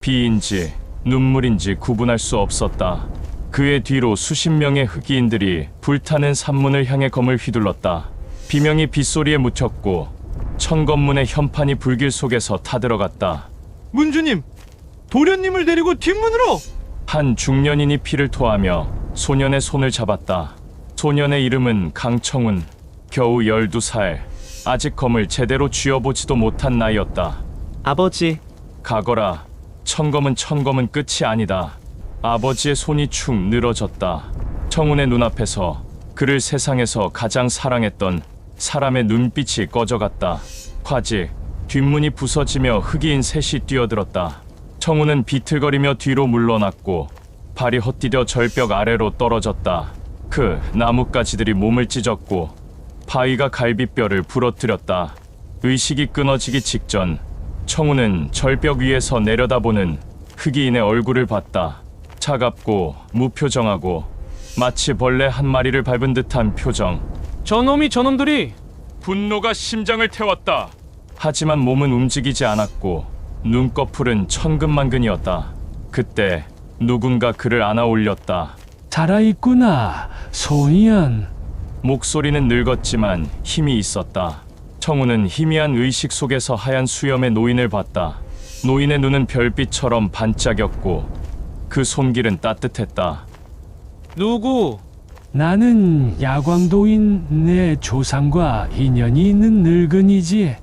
피인지 눈물인지 구분할 수 없었다. 그의 뒤로 수십 명의 흑이인들이 불타는 산문을 향해 검을 휘둘렀다. 비명이 빗소리에 묻혔고 천검문의 현판이 불길 속에서 타들어갔다. 문주님, 도련님을 데리고 뒷문으로! 한 중년인이 피를 토하며 소년의 손을 잡았다. 소년의 이름은 강청운, 겨우 12살, 아직 검을 제대로 쥐어보지도 못한 나이였다. 아버지, 가거라, 천검은 끝이 아니다. 아버지의 손이 축 늘어졌다. 청운의 눈앞에서 그를 세상에서 가장 사랑했던 사람의 눈빛이 꺼져갔다. 화직, 뒷문이 부서지며 흑이인 셋이 뛰어들었다. 청운은 비틀거리며 뒤로 물러났고 발이 헛디뎌 절벽 아래로 떨어졌다. 그 나뭇가지들이 몸을 찢었고 바위가 갈비뼈를 부러뜨렸다. 의식이 끊어지기 직전 청운은 절벽 위에서 내려다보는 흑이인의 얼굴을 봤다. 차갑고 무표정하고 마치 벌레 한 마리를 밟은 듯한 표정. 저놈들이! 분노가 심장을 태웠다. 하지만 몸은 움직이지 않았고 눈꺼풀은 천근만근이었다. 그때 누군가 그를 안아 올렸다. 살아있구나, 소년. 목소리는 늙었지만 힘이 있었다. 청우는 희미한 의식 속에서 하얀 수염의 노인을 봤다. 노인의 눈은 별빛처럼 반짝였고 그 손길은 따뜻했다. 누구? 나는 야광도인 내 조상과 인연이 있는 늙은이지.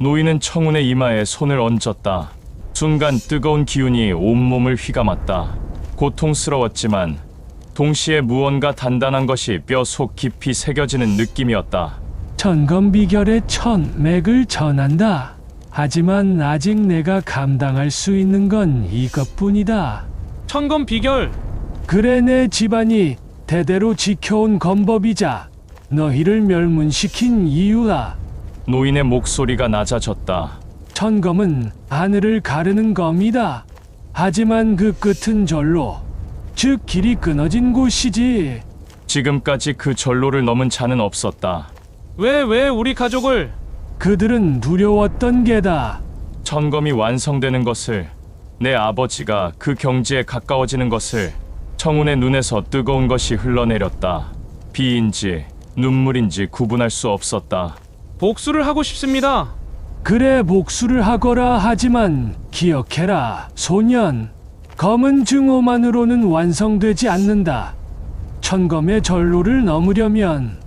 노인은 청운의 이마에 손을 얹었다. 순간 뜨거운 기운이 온몸을 휘감았다. 고통스러웠지만 동시에 무언가 단단한 것이 뼈 속 깊이 새겨지는 느낌이었다. 천검비결의 천맥을 전한다. 하지만 아직 내가 감당할 수 있는 건 이것뿐이다. 천검 비결! 그래, 내 집안이 대대로 지켜온 검법이자 너희를 멸문시킨 이유라. 노인의 목소리가 낮아졌다. 천검은 하늘을 가르는 검이다. 하지만 그 끝은 절로, 즉 길이 끊어진 곳이지. 지금까지 그 전로를 넘은 자는 없었다. 왜 우리 가족을? 그들은 두려웠던 게다. 천검이 완성되는 것을, 내 아버지가 그 경지에 가까워지는 것을. 청운의 눈에서 뜨거운 것이 흘러내렸다. 비인지 눈물인지 구분할 수 없었다. 복수를 하고 싶습니다. 그래, 복수를 하거라. 하지만 기억해라, 소년. 검은 증오만으로는 완성되지 않는다. 천검의 전로를 넘으려면.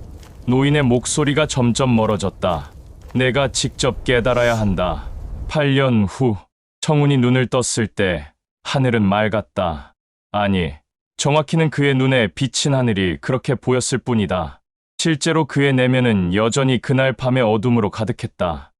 노인의 목소리가 점점 멀어졌다. 내가 직접 깨달아야 한다. 8년 후 청운이 눈을 떴을 때 하늘은 맑았다. 아니, 정확히는 그의 눈에 비친 하늘이 그렇게 보였을 뿐이다. 실제로 그의 내면은 여전히 그날 밤의 어둠으로 가득했다.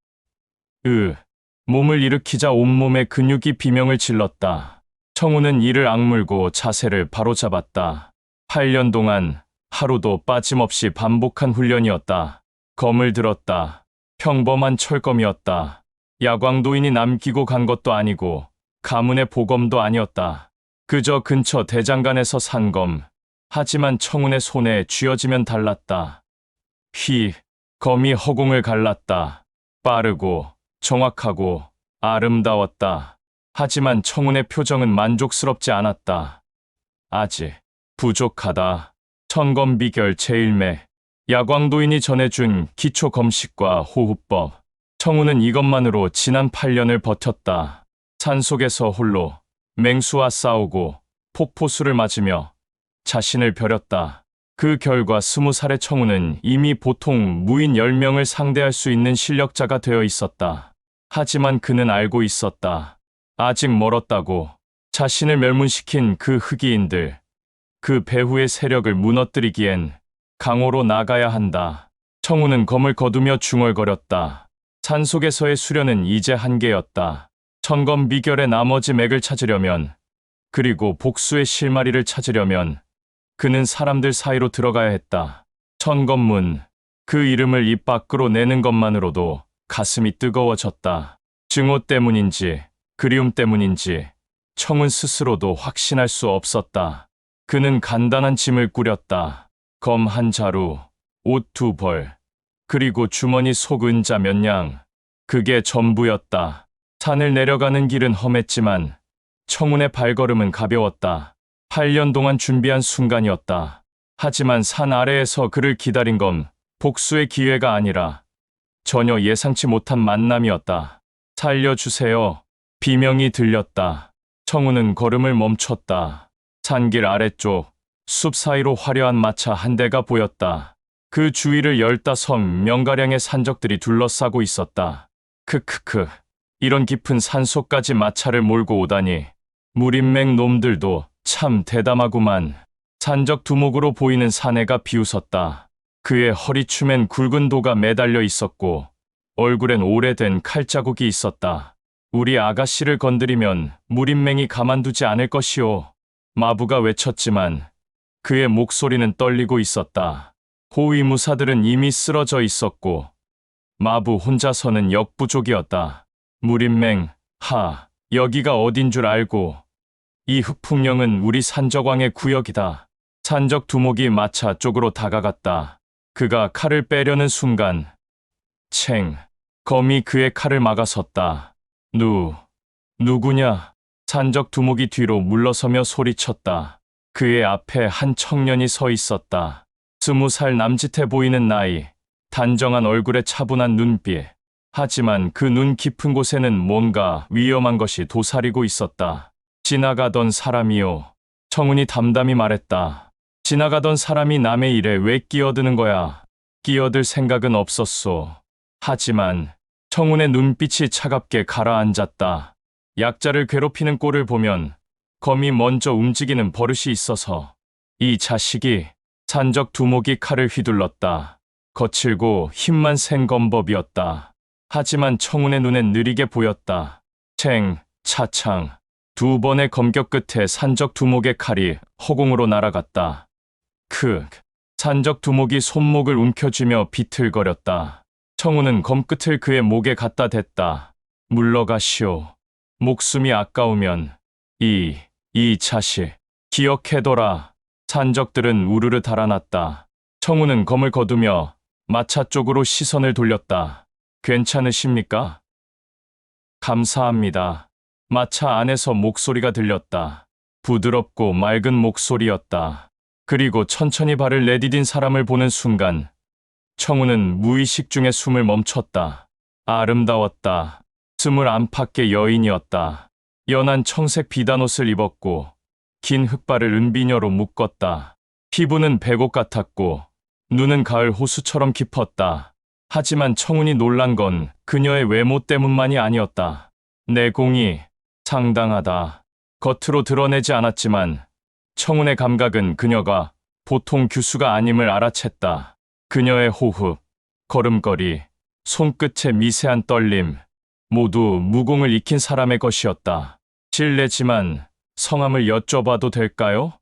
몸을 일으키자 온몸의 근육이 비명을 질렀다. 청운은 이를 악물고 자세를 바로잡았다. 8년 동안 하루도 빠짐없이 반복한 훈련이었다. 검을 들었다. 평범한 철검이었다. 야광도인이 남기고 간 것도 아니고 가문의 보검도 아니었다. 그저 근처 대장간에서 산 검. 하지만 청운의 손에 쥐어지면 달랐다. 검이 허공을 갈랐다. 빠르고 정확하고 아름다웠다. 하지만 청운의 표정은 만족스럽지 않았다. 아직 부족하다. 천검 비결 제1매. 야광도인이 전해준 기초 검식과 호흡법. 청운은 이것만으로 지난 8년을 버텼다. 산속에서 홀로 맹수와 싸우고 폭포수를 맞으며 자신을 벼렸다. 그 결과 20살의 청운은 이미 보통 무인 10명을 상대할 수 있는 실력자가 되어 있었다. 하지만 그는 알고 있었다. 아직 멀었다고. 자신을 멸문시킨 그 흑이인들, 그 배후의 세력을 무너뜨리기엔 강호로 나가야 한다. 청운은 검을 거두며 중얼거렸다. 산속에서의 수련은 이제 한계였다. 천검 비결의 나머지 맥을 찾으려면, 그리고 복수의 실마리를 찾으려면 그는 사람들 사이로 들어가야 했다. 천검문, 그 이름을 입 밖으로 내는 것만으로도 가슴이 뜨거워졌다. 증오 때문인지 그리움 때문인지 청운 스스로도 확신할 수 없었다. 그는 간단한 짐을 꾸렸다. 검 한 자루, 옷 2벌, 그리고 주머니 속 은자 몇 냥. 그게 전부였다. 산을 내려가는 길은 험했지만 청운의 발걸음은 가벼웠다. 8년 동안 준비한 순간이었다. 하지만 산 아래에서 그를 기다린 건 복수의 기회가 아니라 전혀 예상치 못한 만남이었다. 살려주세요. 비명이 들렸다. 청운은 걸음을 멈췄다. 산길 아래쪽 숲 사이로 화려한 마차 한 대가 보였다. 그 주위를 15명가량의 산적들이 둘러싸고 있었다. 크크크. 이런 깊은 산속까지 마차를 몰고 오다니. 무림맹 놈들도 참 대담하구만. 산적 두목으로 보이는 사내가 비웃었다. 그의 허리춤엔 굵은 도가 매달려 있었고 얼굴엔 오래된 칼자국이 있었다. 우리 아가씨를 건드리면 무림맹이 가만두지 않을 것이오. 마부가 외쳤지만 그의 목소리는 떨리고 있었다. 호위무사들은 이미 쓰러져 있었고 마부 혼자서는 역부족이었다. 무림맹, 여기가 어딘 줄 알고. 이 흑풍령은 우리 산적왕의 구역이다. 산적 두목이 마차 쪽으로 다가갔다. 그가 칼을 빼려는 순간 검이 그의 칼을 막아섰다. 누구냐? 산적 두목이 뒤로 물러서며 소리쳤다. 그의 앞에 한 청년이 서 있었다. 20살 남짓해 보이는 나이, 단정한 얼굴에 차분한 눈빛. 하지만 그 눈 깊은 곳에는 뭔가 위험한 것이 도사리고 있었다. 지나가던 사람이요. 청운이 담담히 말했다. 지나가던 사람이 남의 일에 왜 끼어드는 거야? 끼어들 생각은 없었소. 하지만 청운의 눈빛이 차갑게 가라앉았다. 약자를 괴롭히는 꼴을 보면 검이 먼저 움직이는 버릇이 있어서. 이 자식이. 산적 두목이 칼을 휘둘렀다. 거칠고 힘만 센 검법이었다. 하지만 청운의 눈엔 느리게 보였다. 차창. 2번의 검격 끝에 산적 두목의 칼이 허공으로 날아갔다. 산적 두목이 손목을 움켜쥐며 비틀거렸다. 청운은 검끝을 그의 목에 갖다 댔다. 물러가시오. 목숨이 아까우면 이 자식 기억해둬라. 산적들은 우르르 달아났다. 청운은 검을 거두며 마차 쪽으로 시선을 돌렸다. 괜찮으십니까? 감사합니다. 마차 안에서 목소리가 들렸다. 부드럽고 맑은 목소리였다. 그리고 천천히 발을 내디딘 사람을 보는 순간 청운은 무의식 중에 숨을 멈췄다. 아름다웠다. 20 안팎의 여인이었다. 연한 청색 비단옷을 입었고 긴 흑발을 은비녀로 묶었다. 피부는 백옥 같았고 눈은 가을 호수처럼 깊었다. 하지만 청운이 놀란 건 그녀의 외모 때문만이 아니었다. 내공이 상당하다. 겉으로 드러내지 않았지만 청운의 감각은 그녀가 보통 규수가 아님을 알아챘다. 그녀의 호흡, 걸음걸이, 손끝의 미세한 떨림, 모두 무공을 익힌 사람의 것이었다. 실례지만 성함을 여쭤봐도 될까요?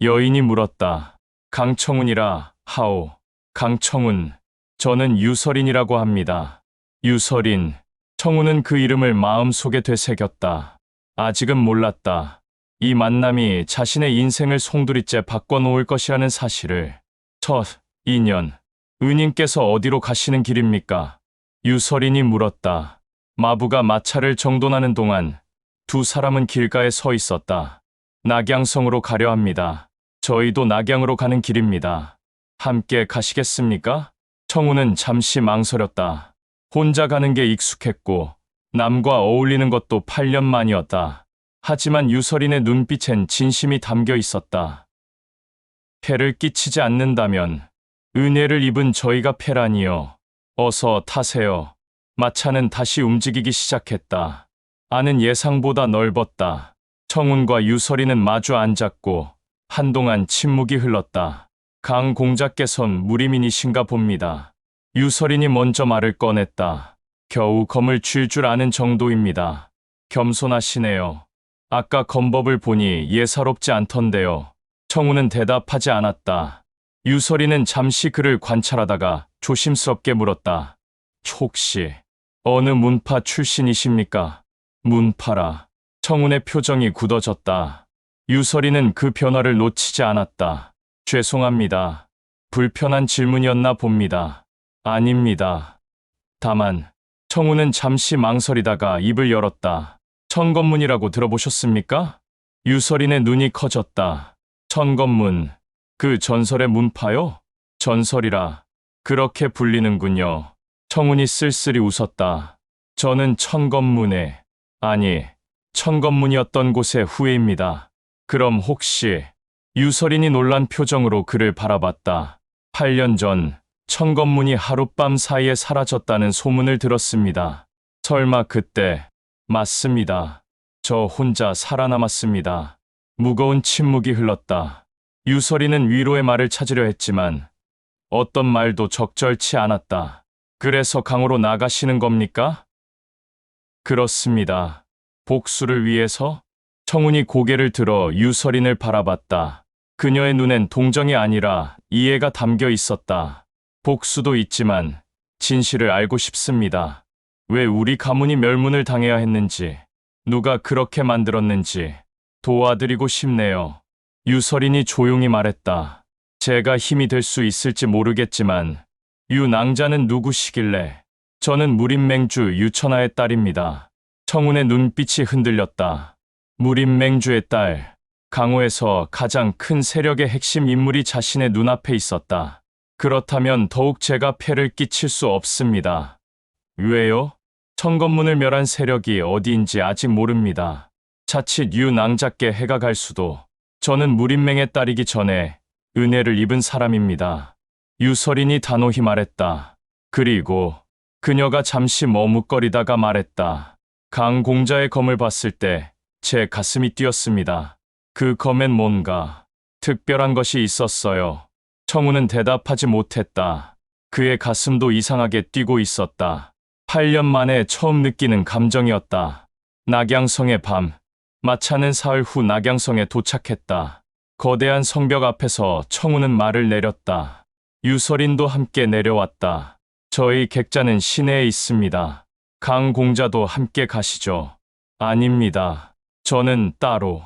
여인이 물었다. 강청운이라 하오. 강청운. 저는 유설인이라고 합니다. 유설인. 청운은 그 이름을 마음속에 되새겼다. 아직은 몰랐다. 이 만남이 자신의 인생을 송두리째 바꿔놓을 것이라는 사실을. 첫 인연. 은인께서 어디로 가시는 길입니까? 유설인이 물었다. 마부가 마차를 정돈하는 동안 두 사람은 길가에 서 있었다. 낙양성으로 가려 합니다. 저희도 낙양으로 가는 길입니다. 함께 가시겠습니까? 청운은 잠시 망설였다. 혼자 가는 게 익숙했고 남과 어울리는 것도 8년 만이었다. 하지만 유설인의 눈빛엔 진심이 담겨 있었다. 폐를 끼치지 않는다면 은혜를 입은 저희가 폐라니요. 어서 타세요. 마차는 다시 움직이기 시작했다. 안은 예상보다 넓었다. 청운과 유설이는 마주 앉았고 한동안 침묵이 흘렀다. 강 공자께선 무리민이신가 봅니다. 유설인이 먼저 말을 꺼냈다. 겨우 검을 쥘 줄 아는 정도입니다. 겸손하시네요. 아까 검법을 보니 예사롭지 않던데요. 청운은 대답하지 않았다. 유설이는 잠시 그를 관찰하다가 조심스럽게 물었다. 혹시 어느 문파 출신이십니까? 문파라. 청운의 표정이 굳어졌다. 유설이는 그 변화를 놓치지 않았다. 죄송합니다. 불편한 질문이었나 봅니다. 아닙니다. 다만 청운은 잠시 망설이다가 입을 열었다. 천검문이라고 들어보셨습니까? 유설인의 눈이 커졌다. 천검문, 그 전설의 문파요? 전설이라 그렇게 불리는군요. 청운이 쓸쓸히 웃었다. 저는 천검문에, 아니, 천검문이었던 곳의 후예입니다. 그럼 혹시, 유설인이 놀란 표정으로 그를 바라봤다. 8년 전 천검문이 하룻밤 사이에 사라졌다는 소문을 들었습니다. 설마 그때? 맞습니다. 저 혼자 살아남았습니다. 무거운 침묵이 흘렀다. 유설이는 위로의 말을 찾으려 했지만 어떤 말도 적절치 않았다. 그래서 강으로 나가시는 겁니까? 그렇습니다. 복수를 위해서? 청운이 고개를 들어 유설인을 바라봤다. 그녀의 눈엔 동정이 아니라 이해가 담겨 있었다. 복수도 있지만 진실을 알고 싶습니다. 왜 우리 가문이 멸문을 당해야 했는지, 누가 그렇게 만들었는지 도와드리고 싶네요. 유설인이 조용히 말했다. 제가 힘이 될 수 있을지 모르겠지만 유 낭자는 누구시길래? 저는 무림맹주 유천하의 딸입니다. 청운의 눈빛이 흔들렸다. 무림맹주의 딸. 강호에서 가장 큰 세력의 핵심 인물이 자신의 눈앞에 있었다. 그렇다면 더욱 제가 폐를 끼칠 수 없습니다. 왜요? 천검문을 멸한 세력이 어디인지 아직 모릅니다. 자칫 유낭자께 해가 갈 수도. 저는 무림맹의 딸이기 전에 은혜를 입은 사람입니다. 유설인이 단호히 말했다. 그리고 그녀가 잠시 머뭇거리다가 말했다. 강공자의 검을 봤을 때 제 가슴이 뛰었습니다. 그 검엔 뭔가 특별한 것이 있었어요. 청우는 대답하지 못했다. 그의 가슴도 이상하게 뛰고 있었다. 8년 만에 처음 느끼는 감정이었다. 낙양성의 밤. 마차는 사흘 후 낙양성에 도착했다. 거대한 성벽 앞에서 청우는 말을 내렸다. 유설인도 함께 내려왔다. 저희 객자는 시내에 있습니다. 강공자도 함께 가시죠. 아닙니다. 저는 따로.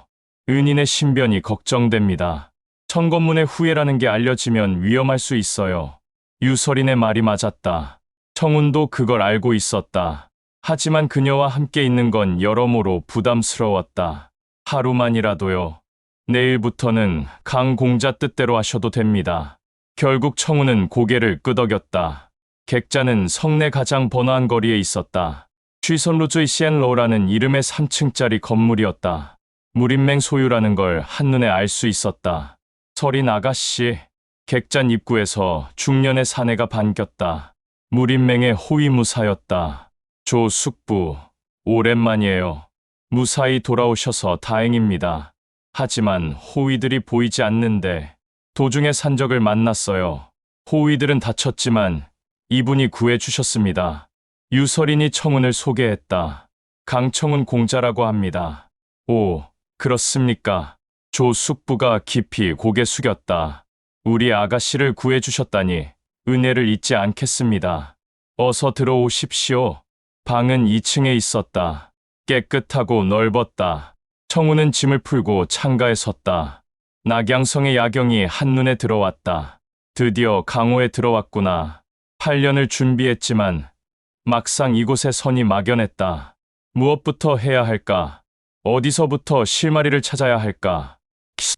은인의 신변이 걱정됩니다. 천검문의 후예라는 게 알려지면 위험할 수 있어요. 유설인의 말이 맞았다. 청운도 그걸 알고 있었다. 하지만 그녀와 함께 있는 건 여러모로 부담스러웠다. 하루만이라도요. 내일부터는 강공자 뜻대로 하셔도 됩니다. 결국 청운은 고개를 끄덕였다. 객자는 성내 가장 번화한 거리에 있었다. 취선루즈의 시엔로우라는 이름의 3층짜리 건물이었다. 무림맹 소유라는 걸 한눈에 알 수 있었다. 설인 아가씨, 객잔 입구에서 중년의 사내가 반겼다. 무림맹의 호위무사였다. 조숙부, 오랜만이에요. 무사히 돌아오셔서 다행입니다. 하지만 호위들이 보이지 않는데 도중에 산적을 만났어요. 호위들은 다쳤지만 이분이 구해주셨습니다. 유설인이 청운을 소개했다. 강청운 공자라고 합니다. 오, 그렇습니까? 조숙부가 깊이 고개 숙였다. 우리 아가씨를 구해주셨다니 은혜를 잊지 않겠습니다. 어서 들어오십시오. 방은 2층에 있었다. 깨끗하고 넓었다. 청운은 짐을 풀고 창가에 섰다. 낙양성의 야경이 한눈에 들어왔다. 드디어 강호에 들어왔구나. 8년을 준비했지만 막상 이곳에 서니 막연했다. 무엇부터 해야 할까? 어디서부터 실마리를 찾아야 할까?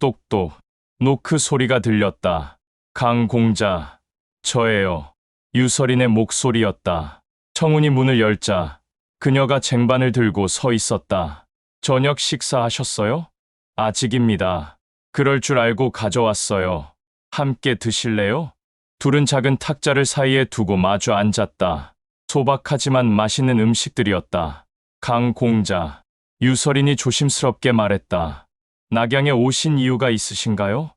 똑똑 노크 소리가 들렸다. 강공자, 저예요. 유설인의 목소리였다. 청운이 문을 열자 그녀가 쟁반을 들고 서 있었다. 저녁 식사하셨어요? 아직입니다. 그럴 줄 알고 가져왔어요. 함께 드실래요? 둘은 작은 탁자를 사이에 두고 마주 앉았다. 소박하지만 맛있는 음식들이었다. 강공자, 유설인이 조심스럽게 말했다. 낙양에 오신 이유가 있으신가요?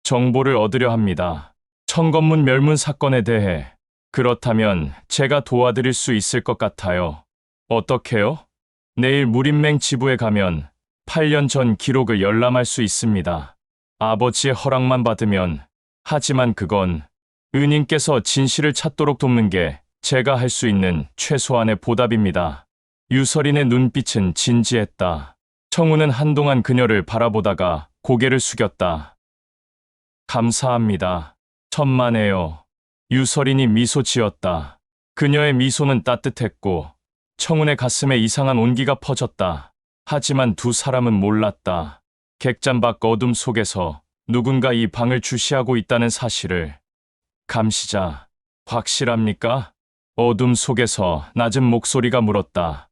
정보를 얻으려 합니다. 천검문 멸문 사건에 대해. 그렇다면 제가 도와드릴 수 있을 것 같아요. 어떻게요? 내일 무림맹 지부에 가면 8년 전 기록을 열람할 수 있습니다. 아버지의 허락만 받으면. 하지만 그건 은인께서 진실을 찾도록 돕는 게 제가 할 수 있는 최소한의 보답입니다. 유설인의 눈빛은 진지했다. 청우는 한동안 그녀를 바라보다가 고개를 숙였다. 감사합니다. 천만에요. 유설인이 미소 지었다. 그녀의 미소는 따뜻했고 청운의 가슴에 이상한 온기가 퍼졌다. 하지만 두 사람은 몰랐다. 객잔 밖 어둠 속에서 누군가 이 방을 주시하고 있다는 사실을. 감시자, 확실합니까? 어둠 속에서 낮은 목소리가 물었다.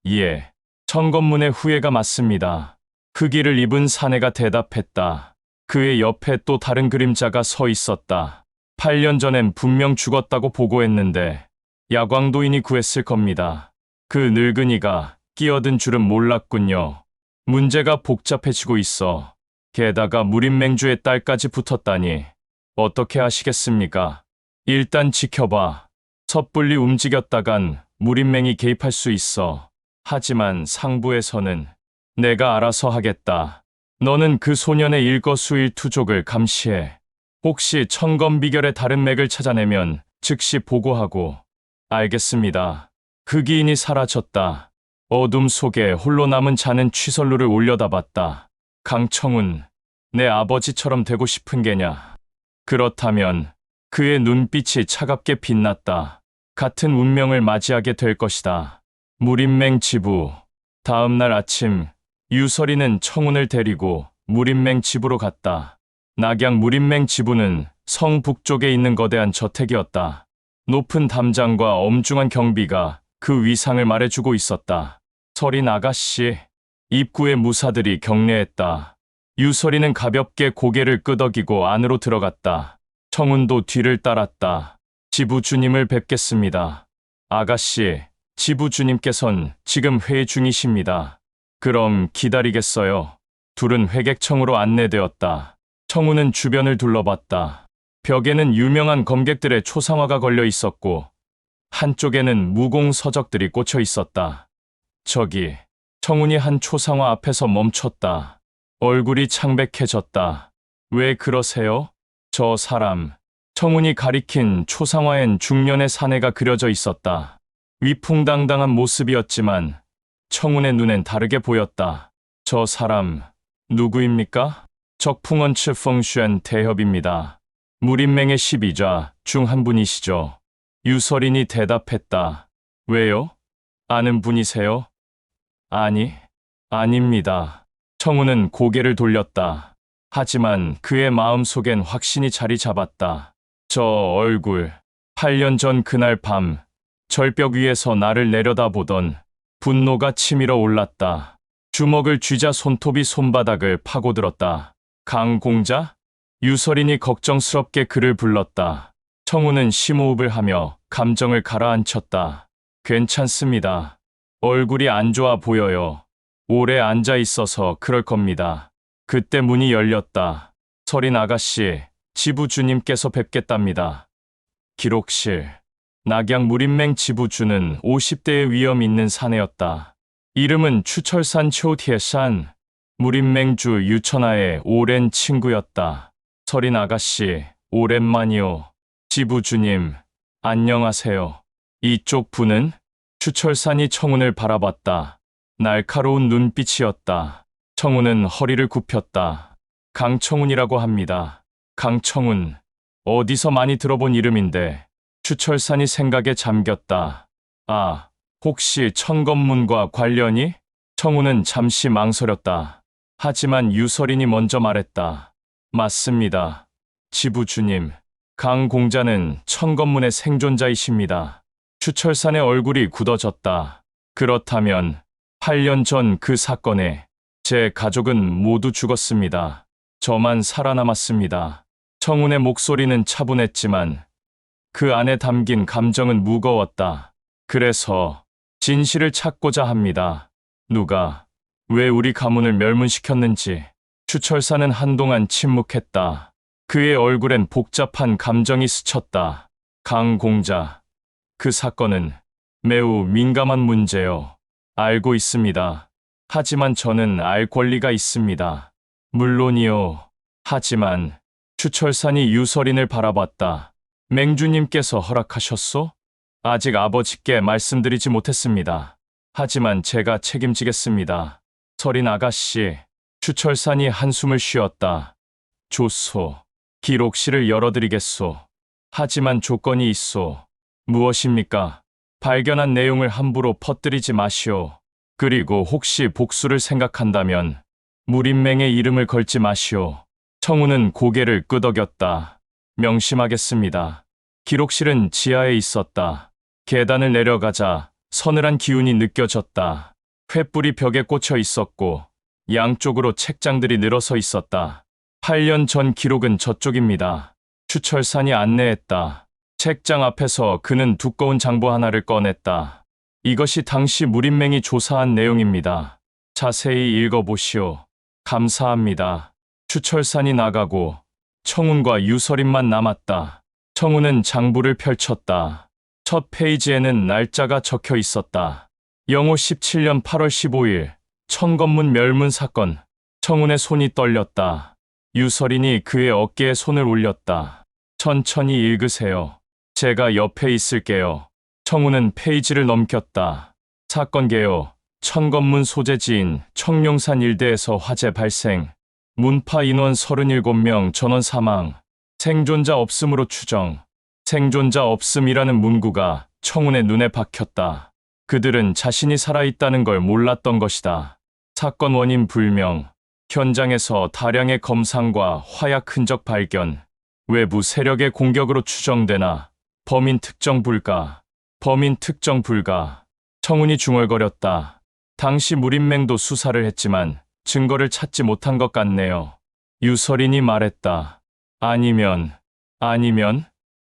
예, 청검문의 후예가 맞습니다. 흑의를 입은 사내가 대답했다. 그의 옆에 또 다른 그림자가 서 있었다. 8년 전엔 분명 죽었다고 보고했는데 야광도인이 구했을 겁니다. 그 늙은이가 끼어든 줄은 몰랐군요. 문제가 복잡해지고 있어. 게다가 무림맹주의 딸까지 붙었다니. 어떻게 하시겠습니까? 일단 지켜봐. 섣불리 움직였다간 무림맹이 개입할 수 있어. 하지만 상부에서는 내가 알아서 하겠다. 너는 그 소년의 일거수일투족을 감시해. 혹시 천검비결의 다른 맥을 찾아내면 즉시 보고하고. 알겠습니다. 흑의인이 사라졌다. 어둠 속에 홀로 남은 자는 취설루를 올려다봤다. 강청운, 내 아버지처럼 되고 싶은 게냐? 그렇다면 그의 눈빛이 차갑게 빛났다. 같은 운명을 맞이하게 될 것이다. 무림맹 지부. 다음 날 아침 유설이는 청운을 데리고 무림맹 지부로 갔다. 낙양 무림맹 지부는 성 북쪽에 있는 거대한 저택이었다. 높은 담장과 엄중한 경비가 그 위상을 말해주고 있었다. 설인 아가씨. 입구에 무사들이 경례했다. 유설이는 가볍게 고개를 끄덕이고 안으로 들어갔다. 청운도 뒤를 따랐다. 지부주님을 뵙겠습니다. 아가씨, 지부주님께선 지금 회의 중이십니다. 그럼 기다리겠어요. 둘은 회객청으로 안내되었다. 청운은 주변을 둘러봤다. 벽에는 유명한 검객들의 초상화가 걸려 있었고 한쪽에는 무공 서적들이 꽂혀 있었다. 저기, 청운이 한 초상화 앞에서 멈췄다. 얼굴이 창백해졌다. 왜 그러세요? 저 사람. 청운이 가리킨 초상화엔 중년의 사내가 그려져 있었다. 위풍당당한 모습이었지만 청운의 눈엔 다르게 보였다. 저 사람 누구입니까? 적풍언츠 펑슈엔 대협입니다. 무림맹의 12자 중 한 분이시죠. 유설인이 대답했다. 왜요? 아는 분이세요? 아니, 아닙니다. 청운은 고개를 돌렸다. 하지만 그의 마음속엔 확신이 자리 잡았다. 저 얼굴, 8년 전 그날 밤 절벽 위에서 나를 내려다보던 분노가 치밀어 올랐다. 주먹을 쥐자 손톱이 손바닥을 파고들었다. 강공자? 유설인이 걱정스럽게 그를 불렀다. 청운은 심호흡을 하며 감정을 가라앉혔다. 괜찮습니다. 얼굴이 안 좋아 보여요. 오래 앉아 있어서 그럴 겁니다. 그때 문이 열렸다. 설인 아가씨, 지부주님께서 뵙겠답니다. 기록실. 낙양 무림맹 지부주는 50대의 위험 있는 사내였다. 이름은 추철산 초티에산, 무림맹주 유천하의 오랜 친구였다. 설인 아가씨, 오랜만이요. 지부주님, 안녕하세요. 이쪽 분은? 추철산이 청운을 바라봤다. 날카로운 눈빛이었다. 청운은 허리를 굽혔다. 강청운이라고 합니다. 강청운, 어디서 많이 들어본 이름인데. 추철산이 생각에 잠겼다. 아, 혹시 천검문과 관련이? 청운은 잠시 망설였다. 하지만 유설인이 먼저 말했다. 맞습니다. 지부주님, 강 공자는 천검문의 생존자이십니다. 추철산의 얼굴이 굳어졌다. 그렇다면 8년 전 그 사건에 제 가족은 모두 죽었습니다. 저만 살아남았습니다. 청운의 목소리는 차분했지만 그 안에 담긴 감정은 무거웠다. 그래서 진실을 찾고자 합니다. 누가, 왜 우리 가문을 멸문시켰는지. 추철사는 한동안 침묵했다. 그의 얼굴엔 복잡한 감정이 스쳤다. 강 공자, 그 사건은 매우 민감한 문제요. 알고 있습니다. 하지만 저는 알 권리가 있습니다. 물론이요. 하지만 추철산이 유설인을 바라봤다. 맹주님께서 허락하셨소? 아직 아버지께 말씀드리지 못했습니다. 하지만 제가 책임지겠습니다. 설인 아가씨, 추철산이 한숨을 쉬었다. 좋소. 기록실을 열어드리겠소. 하지만 조건이 있소. 무엇입니까? 발견한 내용을 함부로 퍼뜨리지 마시오. 그리고 혹시 복수를 생각한다면 무린맹의 이름을 걸지 마시오. 청우는 고개를 끄덕였다. 명심하겠습니다. 기록실은 지하에 있었다. 계단을 내려가자 서늘한 기운이 느껴졌다. 횃불이 벽에 꽂혀 있었고 양쪽으로 책장들이 늘어서 있었다. 8년 전 기록은 저쪽입니다. 추철산이 안내했다. 책장 앞에서 그는 두꺼운 장부 하나를 꺼냈다. 이것이 당시 무린맹이 조사한 내용입니다. 자세히 읽어보시오. 감사합니다. 추철산이 나가고 청운과 유서린만 남았다. 청운은 장부를 펼쳤다. 첫 페이지에는 날짜가 적혀 있었다. 영호 17년 8월 15일 천건문 멸문 사건. 청운의 손이 떨렸다. 유서린이 그의 어깨에 손을 올렸다. 천천히 읽으세요. 제가 옆에 있을게요. 청운은 페이지를 넘겼다. 사건 개요. 천건문 소재지인 청룡산 일대에서 화재 발생. 문파 인원 37명 전원 사망. 생존자 없음으로 추정. 생존자 없음이라는 문구가 청운의 눈에 박혔다. 그들은 자신이 살아있다는 걸 몰랐던 것이다. 사건 원인 불명. 현장에서 다량의 검상과 화약 흔적 발견. 외부 세력의 공격으로 추정되나 범인 특정 불가. 범인 특정 불가. 청운이 중얼거렸다. 당시 무린맹도 수사를 했지만 증거를 찾지 못한 것 같네요. 유서린이 말했다. 아니면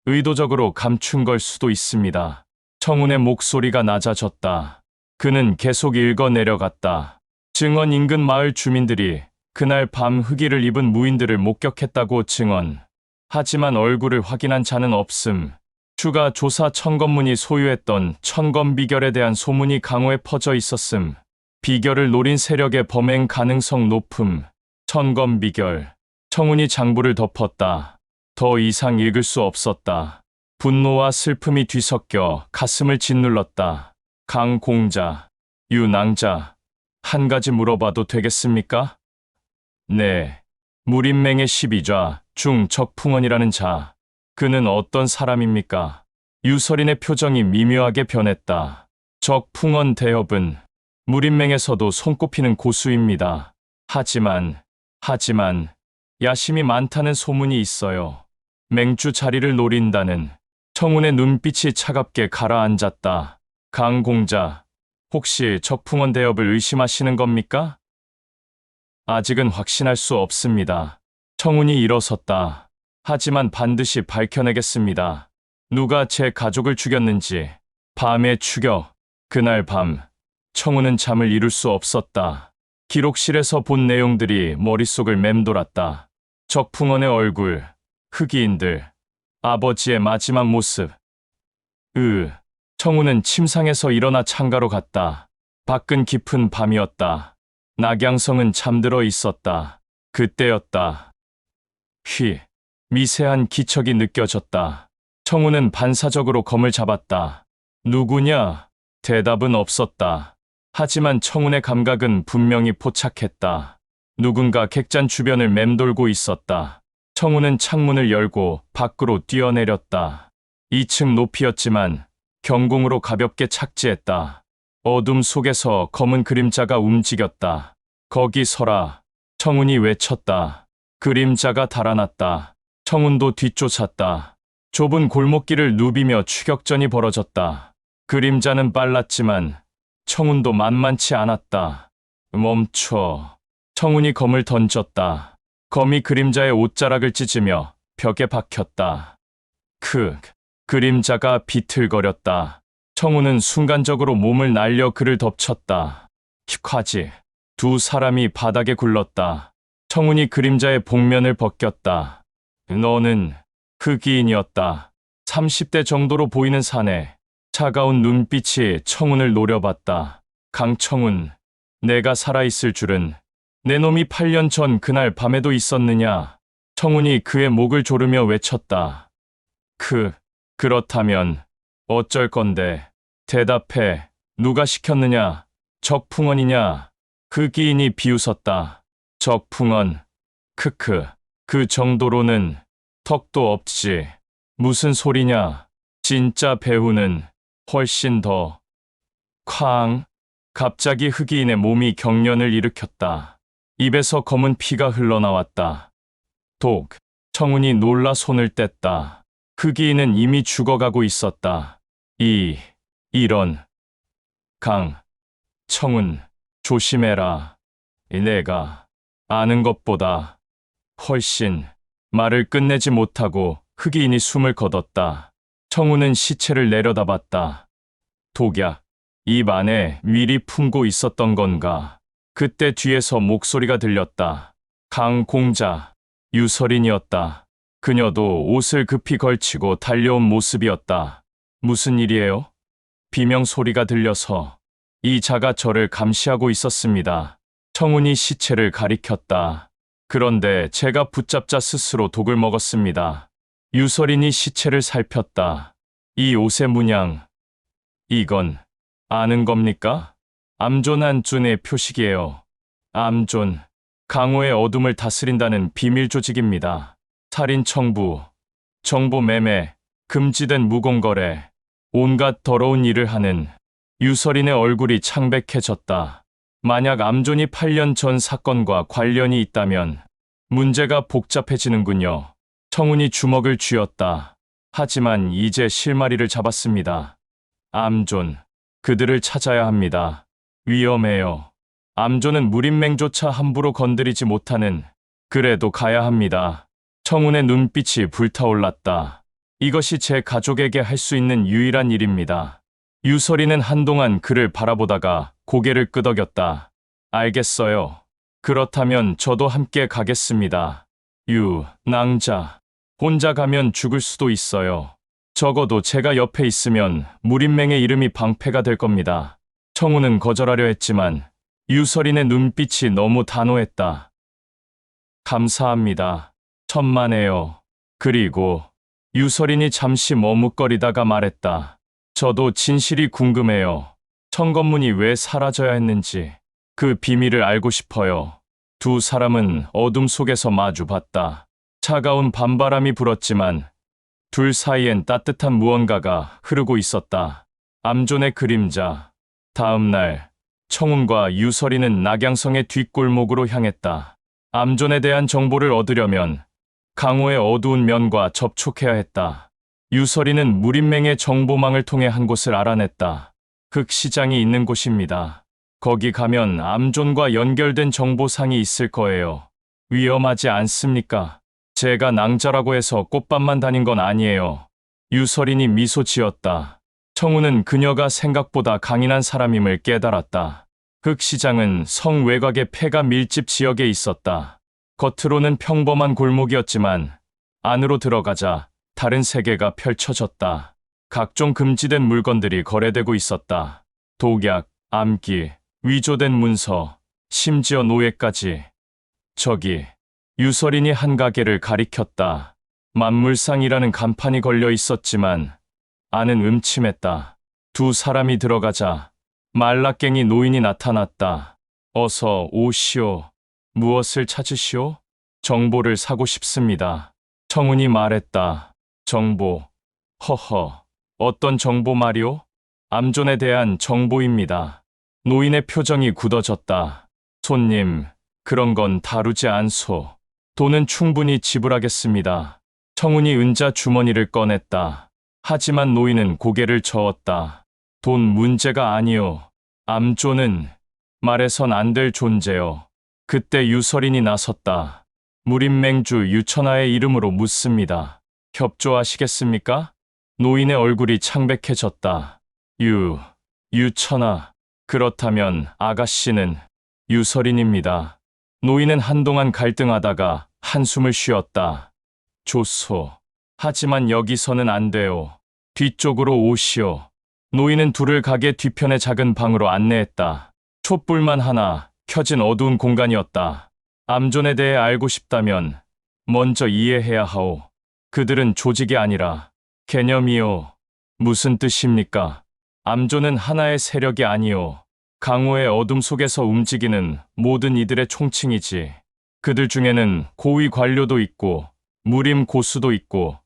의도적으로 감춘 걸 수도 있습니다. 청운의 목소리가 낮아졌다. 그는 계속 읽어 내려갔다. 증언 인근 마을 주민들이 그날 밤 흑의를 입은 무인들을 목격했다고 증언. 하지만 얼굴을 확인한 자는 없음. 추가 조사 천건문이 소유했던 천건 비결에 대한 소문이 강호에 퍼져 있었음. 비결을 노린 세력의 범행 가능성 높음. 천건 비결. 청운이 장부를 덮었다. 더 이상 읽을 수 없었다. 분노와 슬픔이 뒤섞여 가슴을 짓눌렀다. 강공자, 유낭자, 한 가지 물어봐도 되겠습니까? 네. 무린맹의 12좌 중 적풍원이라는 자. 그는 어떤 사람입니까? 유서린의 표정이 미묘하게 변했다. 적풍원 대협은 무린맹에서도 손꼽히는 고수입니다. 하지만 야심이 많다는 소문이 있어요. 맹주 자리를 노린다는. 청운의 눈빛이 차갑게 가라앉았다. 강공자, 혹시 적풍원 대협을 의심하시는 겁니까? 아직은 확신할 수 없습니다. 청운이 일어섰다. 하지만 반드시 밝혀내겠습니다. 누가 제 가족을 죽였는지. 밤의 추격. 그날 밤, 청운은 잠을 이룰 수 없었다. 기록실에서 본 내용들이 머릿속을 맴돌았다. 적풍원의 얼굴, 흑의인들, 아버지의 마지막 모습. 청운은 침상에서 일어나 창가로 갔다. 밖은 깊은 밤이었다. 낙양성은 잠들어 있었다. 그때였다. 미세한 기척이 느껴졌다. 청운은 반사적으로 검을 잡았다. 누구냐? 대답은 없었다. 하지만 청운의 감각은 분명히 포착했다. 누군가 객잔 주변을 맴돌고 있었다. 청운은 창문을 열고 밖으로 뛰어내렸다. 2층 높이였지만 경공으로 가볍게 착지했다. 어둠 속에서 검은 그림자가 움직였다. 거기 서라. 청운이 외쳤다. 그림자가 달아났다. 청운도 뒤쫓았다. 좁은 골목길을 누비며 추격전이 벌어졌다. 그림자는 빨랐지만 청운도 만만치 않았다. 멈춰. 청운이 검을 던졌다. 검이 그림자의 옷자락을 찢으며 벽에 박혔다. 그림자가 비틀거렸다. 청운은 순간적으로 몸을 날려 그를 덮쳤다. 휙하지. 두 사람이 바닥에 굴렀다. 청운이 그림자의 복면을 벗겼다. 너는 흑의인이었다. 30대 정도로 보이는 사내. 차가운 눈빛이 청운을 노려봤다. 강청운, 내가 살아있을 줄은. 내 놈이 8년 전 그날 밤에도 있었느냐? 청운이 그의 목을 조르며 외쳤다. 그렇다면 어쩔 건데? 대답해. 누가 시켰느냐? 적풍원이냐? 흑의인이 비웃었다. 적풍원. 그 정도로는 턱도 없지. 무슨 소리냐? 진짜 배우는 훨씬 더. 쾅. 갑자기 흑이인의 몸이 경련을 일으켰다. 입에서 검은 피가 흘러나왔다. 독. 청운이 놀라 손을 뗐다. 흑이인은 이미 죽어가고 있었다. 이런. 강. 청운, 조심해라. 내가 아는 것보다 훨씬. 말을 끝내지 못하고 흑이인이 숨을 거뒀다. 청운은 시체를 내려다봤다. 독약, 입 안에 위리 품고 있었던 건가. 그때 뒤에서 목소리가 들렸다. 강공자, 유설인이었다. 그녀도 옷을 급히 걸치고 달려온 모습이었다. 무슨 일이에요? 비명 소리가 들려서 이 자가 저를 감시하고 있었습니다. 청운이 시체를 가리켰다. 그런데 제가 붙잡자 스스로 독을 먹었습니다. 유설인이 시체를 살폈다. 이 옷의 문양, 이건 아는 겁니까? 암존 한준의 표식이에요. 암존, 강호의 어둠을 다스린다는 비밀 조직입니다. 살인 청부, 정보 매매, 금지된 무공거래, 온갖 더러운 일을 하는. 유설인의 얼굴이 창백해졌다. 만약 암존이 8년 전 사건과 관련이 있다면 문제가 복잡해지는군요. 청운이 주먹을 쥐었다. 하지만 이제 실마리를 잡았습니다. 암존, 그들을 찾아야 합니다. 위험해요. 암존은 무림맹조차 함부로 건드리지 못하는. 그래도 가야 합니다. 청운의 눈빛이 불타올랐다. 이것이 제 가족에게 할 수 있는 유일한 일입니다. 유설이는 한동안 그를 바라보다가 고개를 끄덕였다. 알겠어요. 그렇다면 저도 함께 가겠습니다. 낭자. 혼자 가면 죽을 수도 있어요. 적어도 제가 옆에 있으면 무림맹의 이름이 방패가 될 겁니다. 청우는 거절하려 했지만 유설인의 눈빛이 너무 단호했다. 감사합니다. 천만에요. 그리고 유설인이 잠시 머뭇거리다가 말했다. 저도 진실이 궁금해요. 청건문이 왜 사라져야 했는지 그 비밀을 알고 싶어요. 두 사람은 어둠 속에서 마주봤다. 차가운 밤바람이 불었지만 둘 사이엔 따뜻한 무언가가 흐르고 있었다. 암존의 그림자. 다음 날 청운과 유설이는 낙양성의 뒷골목으로 향했다. 암존에 대한 정보를 얻으려면 강호의 어두운 면과 접촉해야 했다. 유설이는 무림맹의 정보망을 통해 한 곳을 알아냈다. 흑시장이 있는 곳입니다. 거기 가면 암존과 연결된 정보상이 있을 거예요. 위험하지 않습니까? 제가 낭자라고 해서 꽃밭만 다닌 건 아니에요. 유설인이 미소 지었다. 청우는 그녀가 생각보다 강인한 사람임을 깨달았다. 흑시장은 성 외곽의 폐가 밀집 지역에 있었다. 겉으로는 평범한 골목이었지만 안으로 들어가자 다른 세계가 펼쳐졌다. 각종 금지된 물건들이 거래되고 있었다. 독약, 암기, 위조된 문서, 심지어 노예까지. 저기, 유설인이 한 가게를 가리켰다. 만물상이라는 간판이 걸려 있었지만 안은 음침했다. 두 사람이 들어가자 말라깽이 노인이 나타났다. 어서 오시오. 무엇을 찾으시오? 정보를 사고 싶습니다. 청운이 말했다. 정보. 허허. 어떤 정보 말이오? 암존에 대한 정보입니다. 노인의 표정이 굳어졌다. 손님, 그런 건 다루지 않소. 돈은 충분히 지불하겠습니다. 청운이 은자 주머니를 꺼냈다. 하지만 노인은 고개를 저었다. 돈 문제가 아니오. 암존은 말해선 안 될 존재요. 그때 유설인이 나섰다. 무림맹주 유천하의 이름으로 묻습니다. 협조하시겠습니까? 노인의 얼굴이 창백해졌다. 유천하. 그렇다면 아가씨는 유설인입니다. 노인은 한동안 갈등하다가 한숨을 쉬었다. 좋소. 하지만 여기서는 안 돼요. 뒤쪽으로 오시오. 노인은 둘을 가게 뒤편의 작은 방으로 안내했다. 촛불만 하나 켜진 어두운 공간이었다. 암존에 대해 알고 싶다면 먼저 이해해야 하오. 그들은 조직이 아니라 개념이요. 무슨 뜻입니까? 암존은 하나의 세력이 아니요. 강호의 어둠 속에서 움직이는 모든 이들의 총칭이지. 그들 중에는 고위 관료도 있고 무림 고수도 있고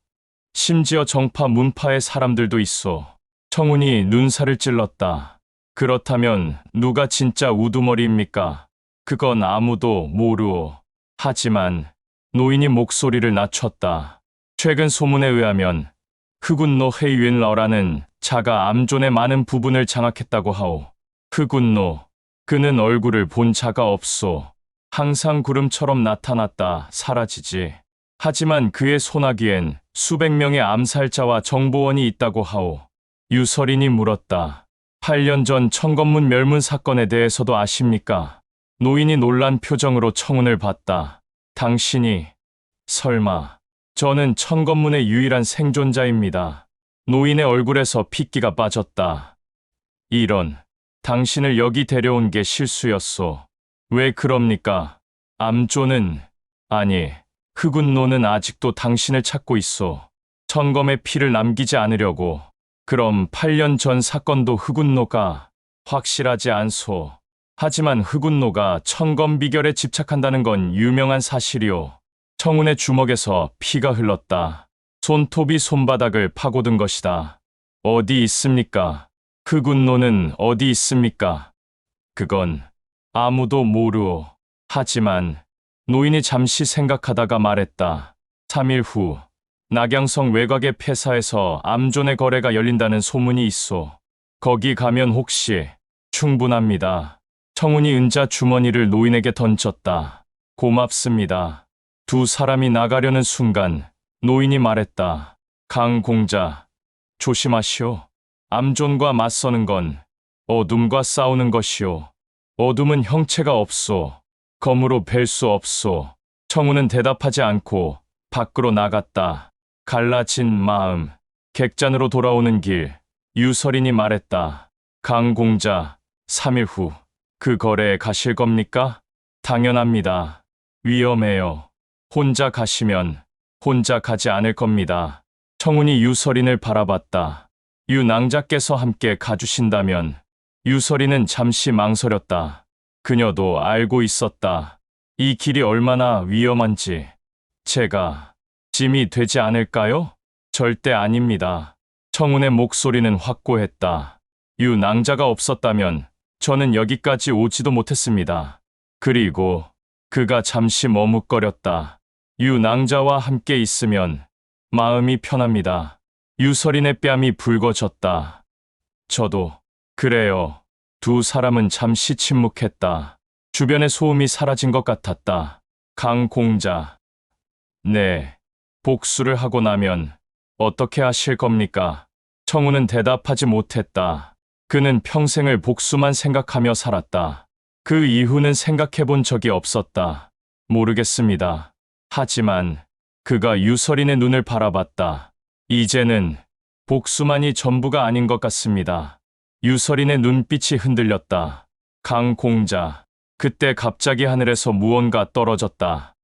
심지어 정파 문파의 사람들도 있어. 청운이 눈살을 찔렀다. 그렇다면 누가 진짜 우두머리입니까? 그건 아무도 모르오. 하지만 노인이 목소리를 낮췄다. 최근 소문에 의하면 흑운노 헤이윈러라는 자가 암존의 많은 부분을 장악했다고 하오. 흑운노, 그는 얼굴을 본 자가 없소. 항상 구름처럼 나타났다 사라지지. 하지만 그의 소나기엔 수백 명의 암살자와 정보원이 있다고 하오. 유설인이 물었다. 8년 전 천건문 멸문 사건에 대해서도 아십니까? 노인이 놀란 표정으로 청운을 봤다. 당신이, 설마, 저는 천건문의 유일한 생존자입니다. 노인의 얼굴에서 핏기가 빠졌다. 이런, 당신을 여기 데려온 게 실수였소. 왜 그럽니까? 암조는, 아니, 흑운노는 아직도 당신을 찾고 있소. 천검의 피를 남기지 않으려고. 그럼 8년 전 사건도 흑운노가 확실하지 않소. 하지만 흑운노가 천검 비결에 집착한다는 건 유명한 사실이오. 청운의 주먹에서 피가 흘렀다. 손톱이 손바닥을 파고든 것이다. 어디 있습니까? 흑운노는 어디 있습니까? 그건 아무도 모르오. 하지만 노인이 잠시 생각하다가 말했다. 3일 후 낙양성 외곽의 폐사에서 암존의 거래가 열린다는 소문이 있소. 거기 가면 혹시 충분합니다. 청운이 은자 주머니를 노인에게 던졌다. 고맙습니다. 두 사람이 나가려는 순간 노인이 말했다. 강공자, 조심하시오. 암존과 맞서는 건 어둠과 싸우는 것이오. 어둠은 형체가 없소. 검으로 뵐 수 없소. 청운은 대답하지 않고 밖으로 나갔다. 갈라진 마음, 객잔으로 돌아오는 길, 유설인이 말했다. 강공자, 3일 후 그 거래에 가실 겁니까? 당연합니다. 위험해요. 혼자 가시면 혼자 가지 않을 겁니다. 청운이 유설인을 바라봤다. 유낭자께서 함께 가주신다면. 유설인은 잠시 망설였다. 그녀도 알고 있었다. 이 길이 얼마나 위험한지. 제가 짐이 되지 않을까요? 절대 아닙니다. 청운의 목소리는 확고했다. 유낭자가 없었다면 저는 여기까지 오지도 못했습니다. 그리고 그가 잠시 머뭇거렸다. 유낭자와 함께 있으면 마음이 편합니다. 유설인의 뺨이 붉어졌다. 저도 그래요. 두 사람은 잠시 침묵했다. 주변의 소음이 사라진 것 같았다. 강공자. 네. 복수를 하고 나면 어떻게 하실 겁니까? 청운은 대답하지 못했다. 그는 평생을 복수만 생각하며 살았다. 그 이후는 생각해 본 적이 없었다. 모르겠습니다. 하지만 그가 유설인의 눈을 바라봤다. 이제는 복수만이 전부가 아닌 것 같습니다. 유설인의 눈빛이 흔들렸다. 강공자. 그때 갑자기 하늘에서 무언가 떨어졌다.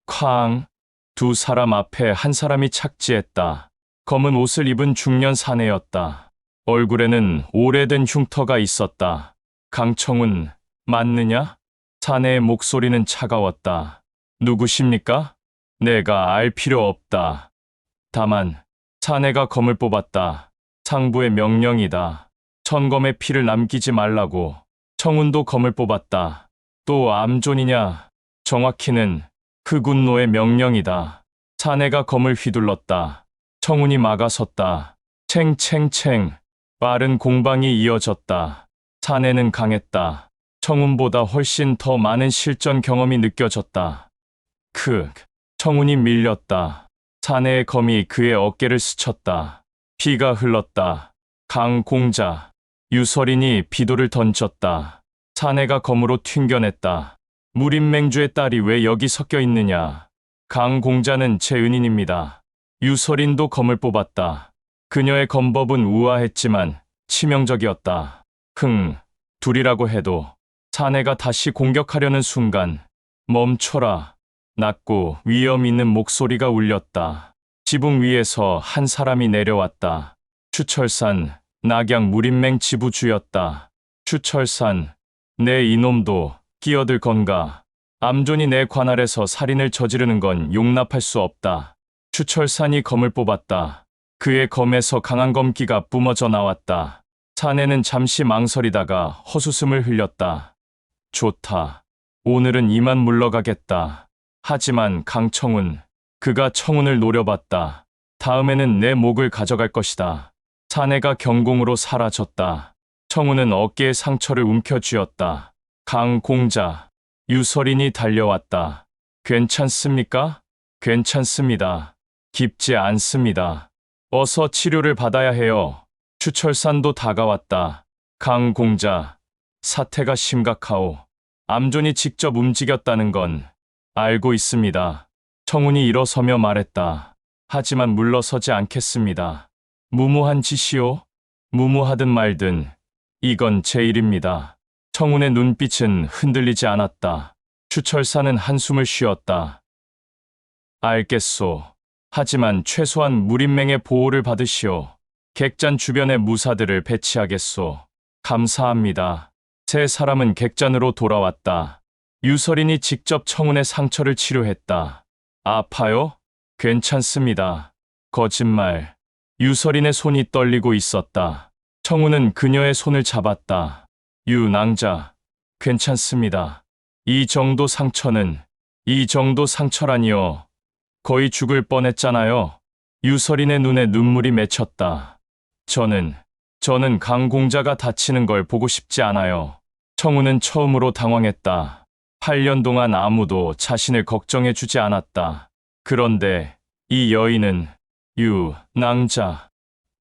쾅. 두 사람 앞에 한 사람이 착지했다. 검은 옷을 입은 중년 사내였다. 얼굴에는 오래된 흉터가 있었다. 강청운, 맞느냐? 사내의 목소리는 차가웠다. 누구십니까? 내가 알 필요 없다. 다만 사내가 검을 뽑았다. 상부의 명령이다. 천검의 피를 남기지 말라고. 청운도 검을 뽑았다. 또 암존이냐? 정확히는 흑운노의 명령이다. 사내가 검을 휘둘렀다. 청운이 막아섰다. 챙챙챙. 빠른 공방이 이어졌다. 사내는 강했다. 청운보다 훨씬 더 많은 실전 경험이 느껴졌다. 청운이 밀렸다. 사내의 검이 그의 어깨를 스쳤다. 피가 흘렀다. 강공자. 유설인이 비도를 던졌다. 사내가 검으로 튕겨냈다. 무림맹주의 딸이 왜 여기 섞여 있느냐. 강공자는 제 은인입니다. 유설인도 검을 뽑았다. 그녀의 검법은 우아했지만 치명적이었다. 둘이라고 해도 사내가 다시 공격하려는 순간 멈춰라. 낮고 위험 있는 목소리가 울렸다. 지붕 위에서 한 사람이 내려왔다. 추철산, 낙양 무림맹 지부주였다. 추철산, 내 이놈도 끼어들 건가. 암존이 내 관할에서 살인을 저지르는 건 용납할 수 없다. 추철산이 검을 뽑았다. 그의 검에서 강한 검기가 뿜어져 나왔다. 사내는 잠시 망설이다가 헛웃음을 흘렸다. 좋다. 오늘은 이만 물러가겠다. 하지만 강청훈, 그가 청훈을 노려봤다. 다음에는 내 목을 가져갈 것이다. 사내가 경공으로 사라졌다. 청훈은 어깨에 상처를 움켜쥐었다. 강공자, 유설인이 달려왔다. 괜찮습니까? 괜찮습니다. 깊지 않습니다. 어서 치료를 받아야 해요. 추철산도 다가왔다. 강공자, 사태가 심각하오. 암존이 직접 움직였다는 건 알고 있습니다. 청훈이 일어서며 말했다. 하지만 물러서지 않겠습니다. 무모한 짓이오? 무모하든 말든 이건 제 일입니다. 청훈의 눈빛은 흔들리지 않았다. 추철사는 한숨을 쉬었다. 알겠소. 하지만 최소한 무린맹의 보호를 받으시오. 객잔 주변에 무사들을 배치하겠소. 감사합니다. 세 사람은 객잔으로 돌아왔다. 유설인이 직접 청훈의 상처를 치료했다. 아파요? 괜찮습니다. 거짓말. 유설인의 손이 떨리고 있었다. 청훈은 그녀의 손을 잡았다. 유낭자, 괜찮습니다. 이 정도 상처라니요. 거의 죽을 뻔했잖아요. 유설인의 눈에 눈물이 맺혔다. 저는 강공자가 다치는 걸 보고 싶지 않아요. 청훈은 처음으로 당황했다. 8년 동안 아무도 자신을 걱정해주지 않았다. 그런데 이 여인은 유낭자,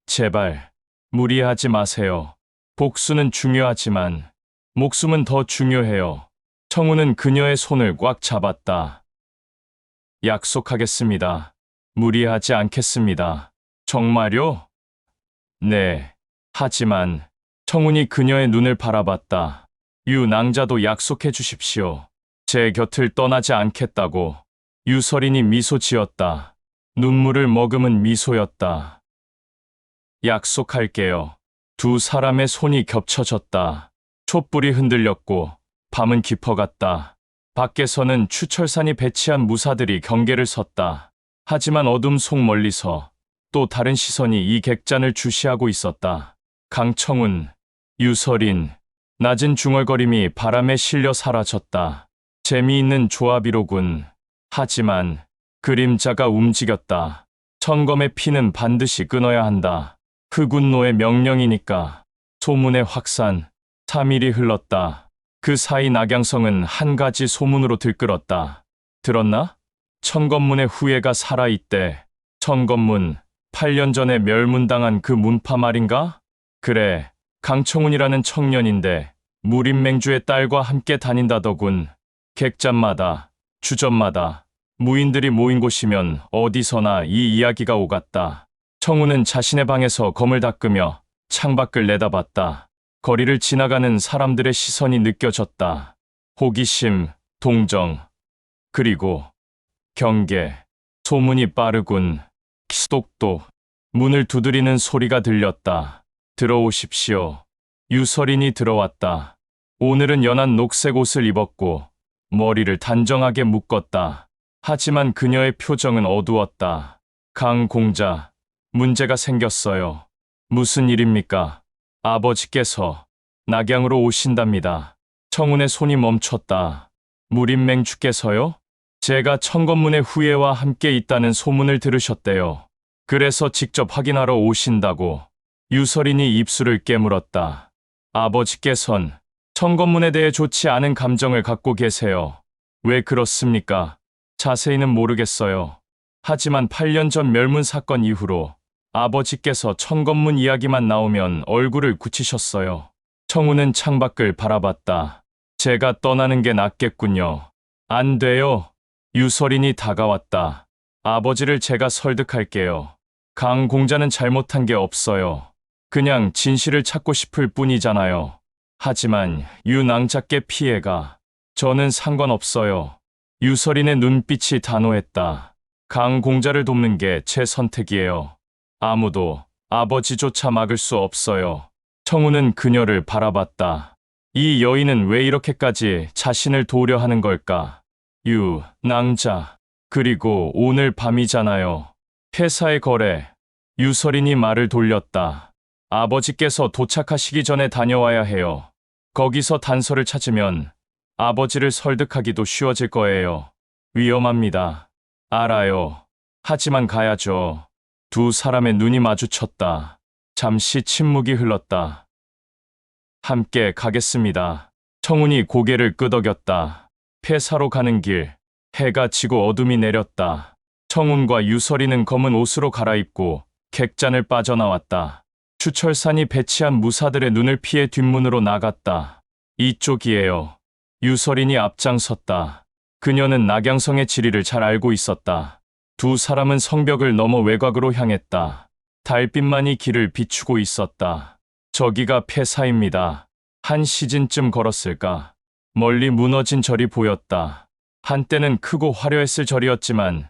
제발 무리하지 마세요. 복수는 중요하지만 목숨은 더 중요해요. 청훈은 그녀의 손을 꽉 잡았다. 약속하겠습니다. 무리하지 않겠습니다. 정말요? 네. 하지만 청훈이 그녀의 눈을 바라봤다. 유낭자도 약속해 주십시오. 제 곁을 떠나지 않겠다고. 유설인이 미소 지었다. 눈물을 머금은 미소였다. 약속할게요. 두 사람의 손이 겹쳐졌다. 촛불이 흔들렸고 밤은 깊어갔다. 밖에서는 추철산이 배치한 무사들이 경계를 섰다. 하지만 어둠 속 멀리서 또 다른 시선이 이 객잔을 주시하고 있었다. 강청훈, 유설인, 낮은 중얼거림이 바람에 실려 사라졌다. 재미있는 조합이로군. 하지만 그림자가 움직였다. 천검의 피는 반드시 끊어야 한다. 흑운노의 명령이니까. 소문의 확산, 3일이 흘렀다. 그 사이 낙양성은 한 가지 소문으로 들끓었다. 들었나? 천검문의 후예가 살아있대. 천검문, 8년 전에 멸문당한 그 문파 말인가? 그래, 강청훈이라는 청년인데 무림맹주의 딸과 함께 다닌다더군. 객잔마다, 주점마다 무인들이 모인 곳이면 어디서나 이 이야기가 오갔다. 청훈은 자신의 방에서 검을 닦으며 창밖을 내다봤다. 거리를 지나가는 사람들의 시선이 느껴졌다. 호기심, 동정, 그리고 경계. 소문이 빠르군. 똑똑. 문을 두드리는 소리가 들렸다. 들어오십시오. 유설인이 들어왔다. 오늘은 연한 녹색 옷을 입었고 머리를 단정하게 묶었다. 하지만 그녀의 표정은 어두웠다. 강공자, 문제가 생겼어요. 무슨 일입니까? 아버지께서 낙양으로 오신답니다. 청훈의 손이 멈췄다. 무림맹주께서요? 제가 천검문의 후예와 함께 있다는 소문을 들으셨대요. 그래서 직접 확인하러 오신다고. 유설인이 입술을 깨물었다. 아버지께선 천검문에 대해 좋지 않은 감정을 갖고 계세요. 왜 그렇습니까? 자세히는 모르겠어요. 하지만 8년 전 멸문 사건 이후로 아버지께서 천검문 이야기만 나오면 얼굴을 굳히셨어요. 청훈은 창밖을 바라봤다. 제가 떠나는 게 낫겠군요. 안 돼요. 유설인이 다가왔다. 아버지를 제가 설득할게요. 강공자는 잘못한 게 없어요. 그냥 진실을 찾고 싶을 뿐이잖아요. 하지만 유낭자께 피해가. 저는 상관없어요. 유설인의 눈빛이 단호했다. 강공자를 돕는 게 제 선택이에요. 아무도 아버지조차 막을 수 없어요. 청훈은 그녀를 바라봤다. 이 여인은 왜 이렇게까지 자신을 도우려 하는 걸까? 유낭자. 그리고 오늘 밤이잖아요. 회사의 거래. 유설인이 말을 돌렸다. 아버지께서 도착하시기 전에 다녀와야 해요. 거기서 단서를 찾으면 아버지를 설득하기도 쉬워질 거예요. 위험합니다. 알아요. 하지만 가야죠. 두 사람의 눈이 마주쳤다. 잠시 침묵이 흘렀다. 함께 가겠습니다. 청운이 고개를 끄덕였다. 폐사로 가는 길, 해가 지고 어둠이 내렸다. 청운과 유설이는 검은 옷으로 갈아입고 객잔을 빠져나왔다. 추철산이 배치한 무사들의 눈을 피해 뒷문으로 나갔다. 이쪽이에요. 유설인이 앞장섰다. 그녀는 낙양성의 지리를 잘 알고 있었다. 두 사람은 성벽을 넘어 외곽으로 향했다. 달빛만이 길을 비추고 있었다. 저기가 폐사입니다. 한 시즌쯤 걸었을까. 멀리 무너진 절이 보였다. 한때는 크고 화려했을 절이었지만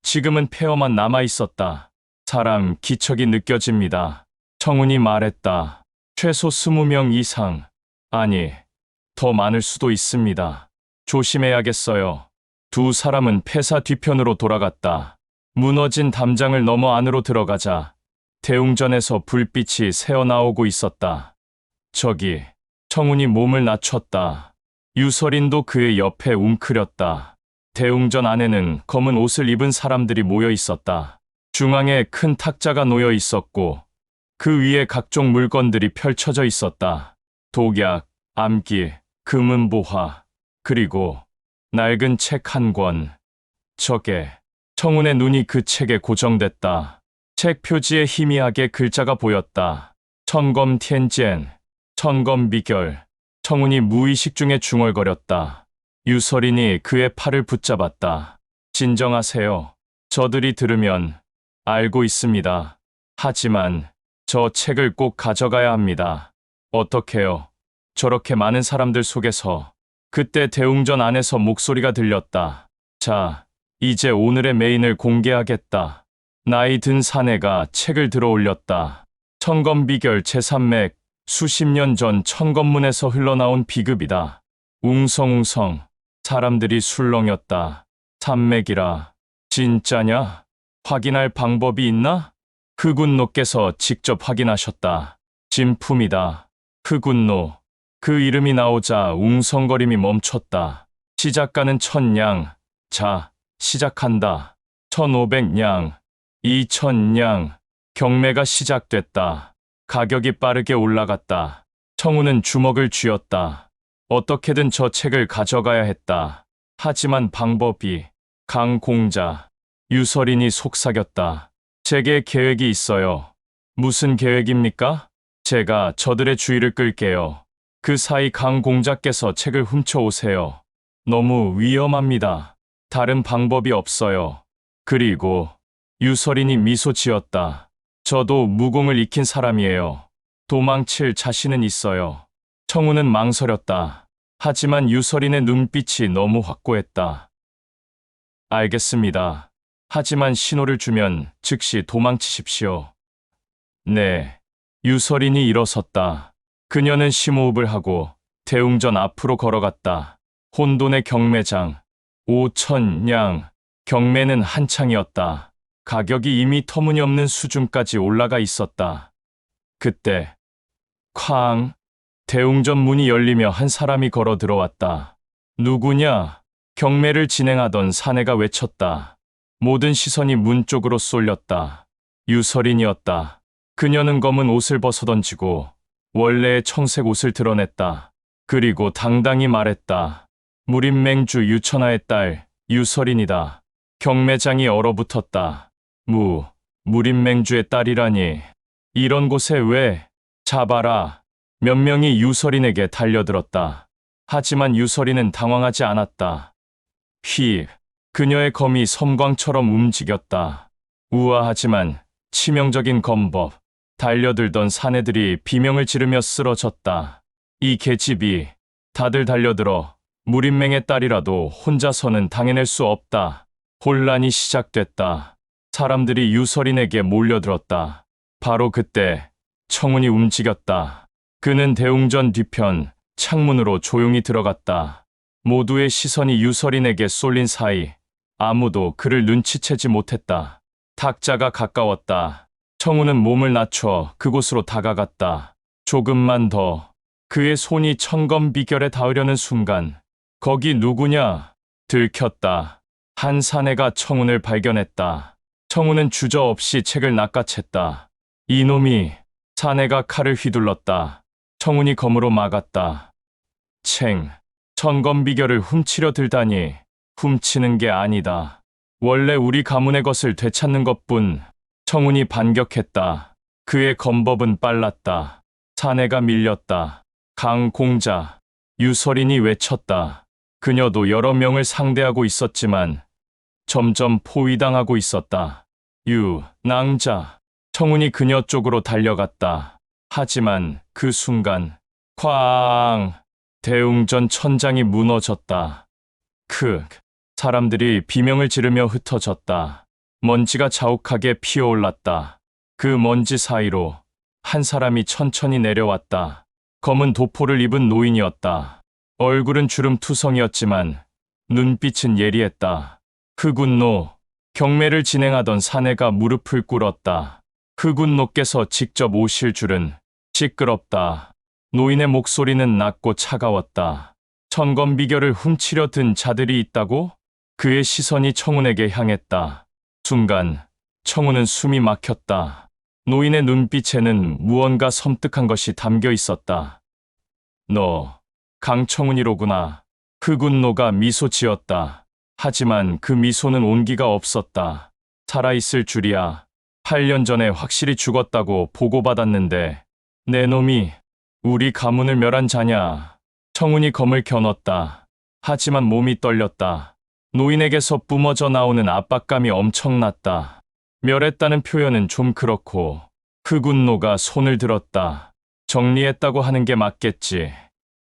지금은 폐허만 남아 있었다. 사람 기척이 느껴집니다. 청운이 말했다. 최소 20명 이상, 아니, 더 많을 수도 있습니다. 조심해야겠어요. 두 사람은 폐사 뒤편으로 돌아갔다. 무너진 담장을 넘어 안으로 들어가자 대웅전에서 불빛이 새어나오고 있었다. 저기, 청운이 몸을 낮췄다. 유설인도 그의 옆에 웅크렸다. 대웅전 안에는 검은 옷을 입은 사람들이 모여 있었다. 중앙에 큰 탁자가 놓여 있었고 그 위에 각종 물건들이 펼쳐져 있었다. 독약, 암기, 금은보화, 그리고 낡은 책 한 권. 저게, 청운의 눈이 그 책에 고정됐다. 책 표지에 희미하게 글자가 보였다. 천검 텐젠, 천검 비결. 청운이 무의식 중에 중얼거렸다. 유설인이 그의 팔을 붙잡았다. 진정하세요. 저들이 들으면 알고 있습니다. 하지만 저 책을 꼭 가져가야 합니다. 어떡해요? 저렇게 많은 사람들 속에서. 그때 대웅전 안에서 목소리가 들렸다. 자, 이제 오늘의 메인을 공개하겠다. 나이 든 사내가 책을 들어 올렸다. 천검비결 제3맥, 수십 년 전 천검문에서 흘러나온 비급이다. 웅성웅성, 사람들이 술렁였다. 산맥이라, 진짜냐? 확인할 방법이 있나? 흑운노께서 직접 확인하셨다. 진품이다. 흑운노. 그 이름이 나오자 웅성거림이 멈췄다. 시작가는 1000냥. 자, 시작한다. 1500냥. 2000냥. 경매가 시작됐다. 가격이 빠르게 올라갔다. 청운은 주먹을 쥐었다. 어떻게든 저 책을 가져가야 했다. 하지만 방법이. 강공자. 유설인이 속삭였다. 제게 계획이 있어요. 무슨 계획입니까? 제가 저들의 주의를 끌게요. 그 사이 강공자께서 책을 훔쳐오세요. 너무 위험합니다. 다른 방법이 없어요. 그리고 유설인이 미소 지었다. 저도 무공을 익힌 사람이에요. 도망칠 자신은 있어요. 청운은 망설였다. 하지만 유설인의 눈빛이 너무 확고했다. 알겠습니다. 하지만 신호를 주면 즉시 도망치십시오. 네. 유설인이 일어섰다. 그녀는 심호흡을 하고 대웅전 앞으로 걸어갔다. 혼돈의 경매장. 5000냥. 경매는 한창이었다. 가격이 이미 터무니없는 수준까지 올라가 있었다. 그때 쾅! 대웅전 문이 열리며 한 사람이 걸어 들어왔다. 누구냐? 경매를 진행하던 사내가 외쳤다. 모든 시선이 문 쪽으로 쏠렸다. 유설인이었다. 그녀는 검은 옷을 벗어던지고 원래의 청색 옷을 드러냈다. 그리고 당당히 말했다. 무림맹주 유천하의 딸 유설인이다. 경매장이 얼어붙었다. 무림맹주의 딸이라니. 이런 곳에 왜? 잡아라. 몇 명이 유설인에게 달려들었다. 하지만 유설인은 당황하지 않았다. 그녀의 검이 섬광처럼 움직였다. 우아하지만 치명적인 검법. 달려들던 사내들이 비명을 지르며 쓰러졌다. 이 계집이. 다들 달려들어. 무림맹의 딸이라도 혼자서는 당해낼 수 없다. 혼란이 시작됐다. 사람들이 유설인에게 몰려들었다. 바로 그때 청운이 움직였다. 그는 대웅전 뒤편 창문으로 조용히 들어갔다. 모두의 시선이 유설인에게 쏠린 사이 아무도 그를 눈치채지 못했다. 탁자가 가까웠다. 청우는 몸을 낮춰 그곳으로 다가갔다. 조금만 더. 그의 손이 천검 비결에 닿으려는 순간 거기 누구냐? 들켰다. 한 사내가 청운을 발견했다. 청운은 주저없이 책을 낚아챘다. 이놈이. 사내가 칼을 휘둘렀다. 청운이 검으로 막았다. 챙. 천검 비결을 훔치려 들다니. 훔치는 게 아니다. 원래 우리 가문의 것을 되찾는 것뿐. 청운이 반격했다. 그의 검법은 빨랐다. 사내가 밀렸다. 강공자. 유설인이 외쳤다. 그녀도 여러 명을 상대하고 있었지만 점점 포위당하고 있었다. 낭자. 청운이 그녀 쪽으로 달려갔다. 하지만 그 순간 쾅! 대웅전 천장이 무너졌다. 사람들이 비명을 지르며 흩어졌다. 먼지가 자욱하게 피어올랐다. 그 먼지 사이로 한 사람이 천천히 내려왔다. 검은 도포를 입은 노인이었다. 얼굴은 주름투성이었지만 눈빛은 예리했다. 흑운노. 경매를 진행하던 사내가 무릎을 꿇었다. 흑운노께서 직접 오실 줄은. 시끄럽다. 노인의 목소리는 낮고 차가웠다. 천검 비결을 훔치려 든 자들이 있다고? 그의 시선이 청운에게 향했다. 순간 청운은 숨이 막혔다. 노인의 눈빛에는 무언가 섬뜩한 것이 담겨 있었다. 너, 강청운이로구나. 흑운노가 미소 지었다. 하지만 그 미소는 온기가 없었다. 살아있을 줄이야. 8년 전에 확실히 죽었다고 보고받았는데 내 놈이 우리 가문을 멸한 자냐. 청운이 검을 겨눴다. 하지만 몸이 떨렸다. 노인에게서 뿜어져 나오는 압박감이 엄청났다. 멸했다는 표현은 좀 그렇고 흑운노가 손을 들었다. 정리했다고 하는 게 맞겠지.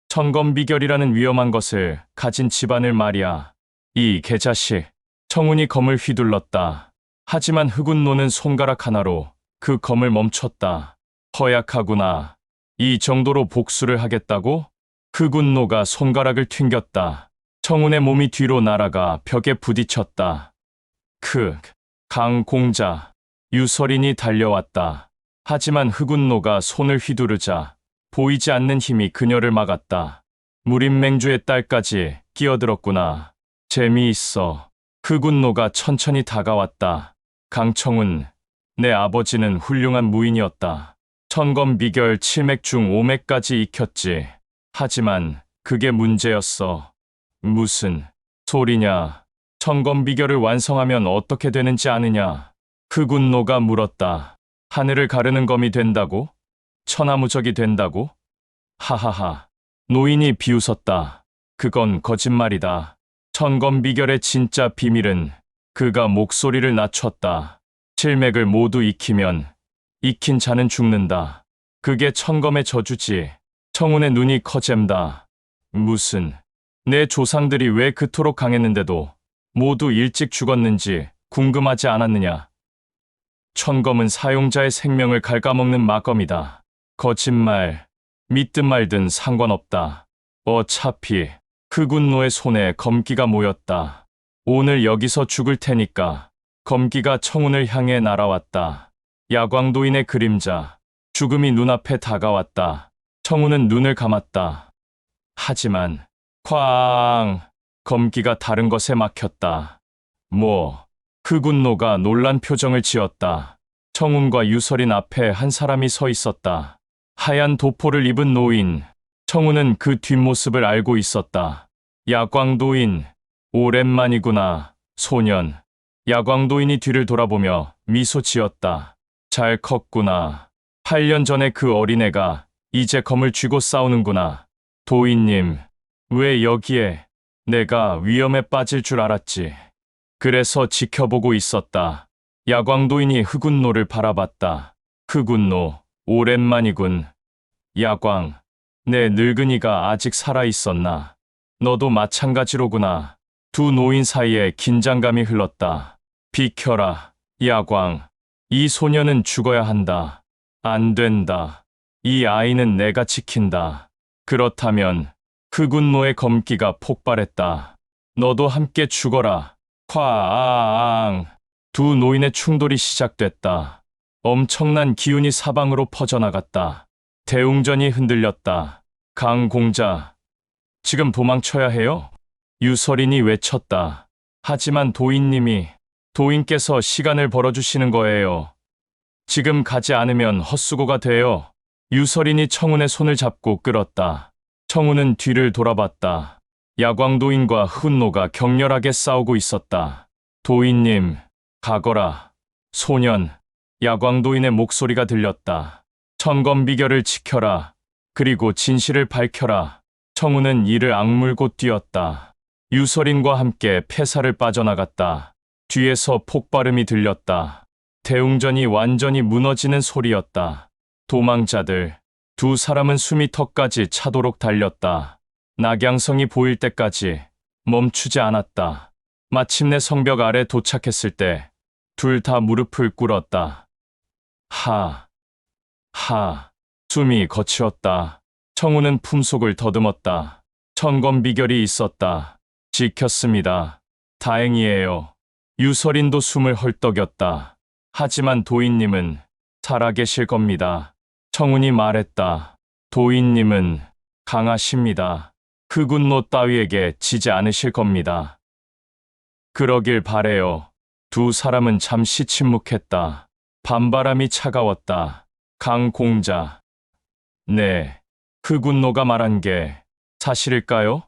천검 비결이라는 위험한 것을 가진 집안을 말이야. 이 개자식. 청운이 검을 휘둘렀다. 하지만 흑운노는 손가락 하나로 그 검을 멈췄다. 허약하구나. 이 정도로 복수를 하겠다고? 흑운노가 손가락을 튕겼다. 청운의 몸이 뒤로 날아가 벽에 부딪혔다. 강공자. 유설인이 달려왔다. 하지만 흑운노가 손을 휘두르자 보이지 않는 힘이 그녀를 막았다. 무림맹주의 딸까지 끼어들었구나. 재미있어. 흑운노가 천천히 다가왔다. 강청운, 내 아버지는 훌륭한 무인이었다. 천검 비결 7맥 중 5맥까지 익혔지. 하지만 그게 문제였어. 무슨 소리냐. 천검 비결을 완성하면 어떻게 되는지 아느냐. 흑운노가 물었다. 하늘을 가르는 검이 된다고? 천하무적이 된다고? 하하하. 노인이 비웃었다. 그건 거짓말이다. 천검 비결의 진짜 비밀은 그가 목소리를 낮췄다. 7맥을 모두 익히면 익힌 자는 죽는다. 그게 천검의 저주지. 청운의 눈이 커잼다. 무슨. 내 조상들이 왜 그토록 강했는데도 모두 일찍 죽었는지 궁금하지 않았느냐. 천검은 사용자의 생명을 갉아먹는 마검이다. 거짓말. 믿든 말든 상관없다. 어차피 흑운노의 손에 검기가 모였다. 오늘 여기서 죽을 테니까. 검기가 청운을 향해 날아왔다. 야광도인의 그림자. 죽음이 눈앞에 다가왔다. 청운은 눈을 감았다. 하지만 쾅! 검기가 다른 것에 막혔다. 흑운노가 놀란 표정을 지었다. 청운과 유설인 앞에 한 사람이 서 있었다. 하얀 도포를 입은 노인. 청운은 그 뒷모습을 알고 있었다. 야광도인. 오랜만이구나, 소년. 야광도인이 뒤를 돌아보며 미소 지었다. 잘 컸구나. 8년 전에 그 어린애가 이제 검을 쥐고 싸우는구나. 도인님, 왜 여기에? 내가 위험에 빠질 줄 알았지. 그래서 지켜보고 있었다. 야광도인이 흑운노를 바라봤다. 흑운노, 오랜만이군. 야광, 내 늙은이가 아직 살아있었나? 너도 마찬가지로구나. 두 노인 사이에 긴장감이 흘렀다. 비켜라, 야광. 이 소녀는 죽어야 한다. 안 된다. 이 아이는 내가 지킨다. 그렇다면 흑운노의 검기가 폭발했다. 너도 함께 죽어라. 쾅! 두 노인의 충돌이 시작됐다. 엄청난 기운이 사방으로 퍼져나갔다. 대웅전이 흔들렸다. 강공자, 지금 도망쳐야 해요? 유설인이 외쳤다. 하지만 도인께서 시간을 벌어주시는 거예요. 지금 가지 않으면 헛수고가 돼요. 유설인이 청운의 손을 잡고 끌었다. 청운은 뒤를 돌아봤다. 야광도인과 흑운노가 격렬하게 싸우고 있었다. 도인님, 가거라. 소년, 야광도인의 목소리가 들렸다. 천검비결을 지켜라. 그리고 진실을 밝혀라. 청운은 이를 악물고 뛰었다. 유설인과 함께 폐사를 빠져나갔다. 뒤에서 폭발음이 들렸다. 대웅전이 완전히 무너지는 소리였다. 도망자들, 두 사람은 숨이 턱까지 차도록 달렸다. 낙양성이 보일 때까지 멈추지 않았다. 마침내 성벽 아래 도착했을 때 둘 다 무릎을 꿇었다. 숨이 거칠었다. 청우는 품속을 더듬었다. 천검비결이 있었다. 지켰습니다. 다행이에요. 유설인도 숨을 헐떡였다. 하지만 도인님은 살아계실 겁니다. 청운이 말했다. 도인님은 강하십니다. 흑운노 따위에게 지지 않으실 겁니다. 그러길 바래요. 두 사람은 잠시 침묵했다. 밤바람이 차가웠다. 강공자. 네, 흑운노가 말한 게 사실일까요?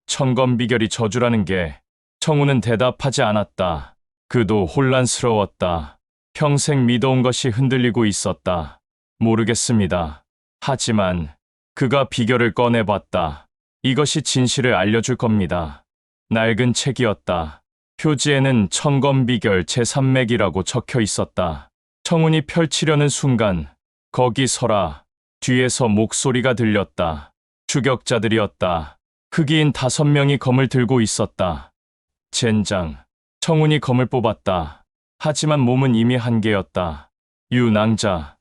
천검비결이 저주라는 게. 청우는 대답하지 않았다. 그도 혼란스러웠다. 평생 믿어온 것이 흔들리고 있었다. 모르겠습니다. 하지만 그가 비결을 꺼내봤다. 이것이 진실을 알려줄 겁니다. 낡은 책이었다. 표지에는 천검비결 제3맥이라고 적혀 있었다. 청운이 펼치려는 순간 거기 서라. 뒤에서 목소리가 들렸다. 추격자들이었다. 흑인 5명이 검을 들고 있었다. 젠장. 청운이 검을 뽑았다. 하지만 몸은 이미 한계였다. 유낭자,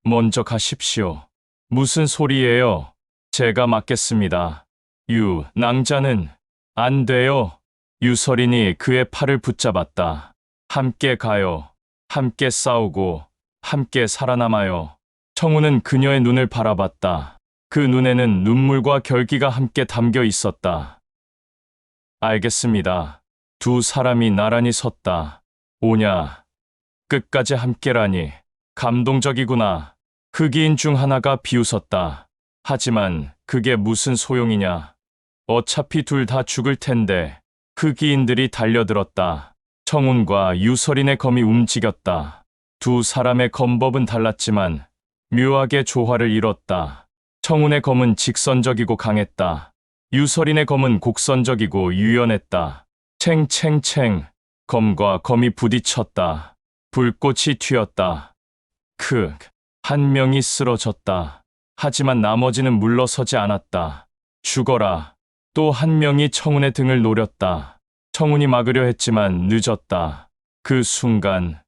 먼저 가십시오. 무슨 소리예요? 제가 맡겠습니다. 유낭자는 안 돼요. 유설인이 그의 팔을 붙잡았다. 함께 가요. 함께 싸우고 함께 살아남아요. 청운은 그녀의 눈을 바라봤다. 그 눈에는 눈물과 결기가 함께 담겨 있었다. 알겠습니다. 두 사람이 나란히 섰다. 오냐, 끝까지 함께라니. 감동적이구나. 흑인 중 하나가 비웃었다. 하지만 그게 무슨 소용이냐. 어차피 둘 다 죽을 텐데. 흑인들이 달려들었다. 청운과 유설인의 검이 움직였다. 두 사람의 검법은 달랐지만 묘하게 조화를 이뤘다. 청운의 검은 직선적이고 강했다. 유설인의 검은 곡선적이고 유연했다. 챙챙챙. 검과 검이 부딪혔다. 불꽃이 튀었다. 한 명이 쓰러졌다. 하지만 나머지는 물러서지 않았다. 죽어라. 또 한 명이 청운의 등을 노렸다. 청운이 막으려 했지만 늦었다. 그 순간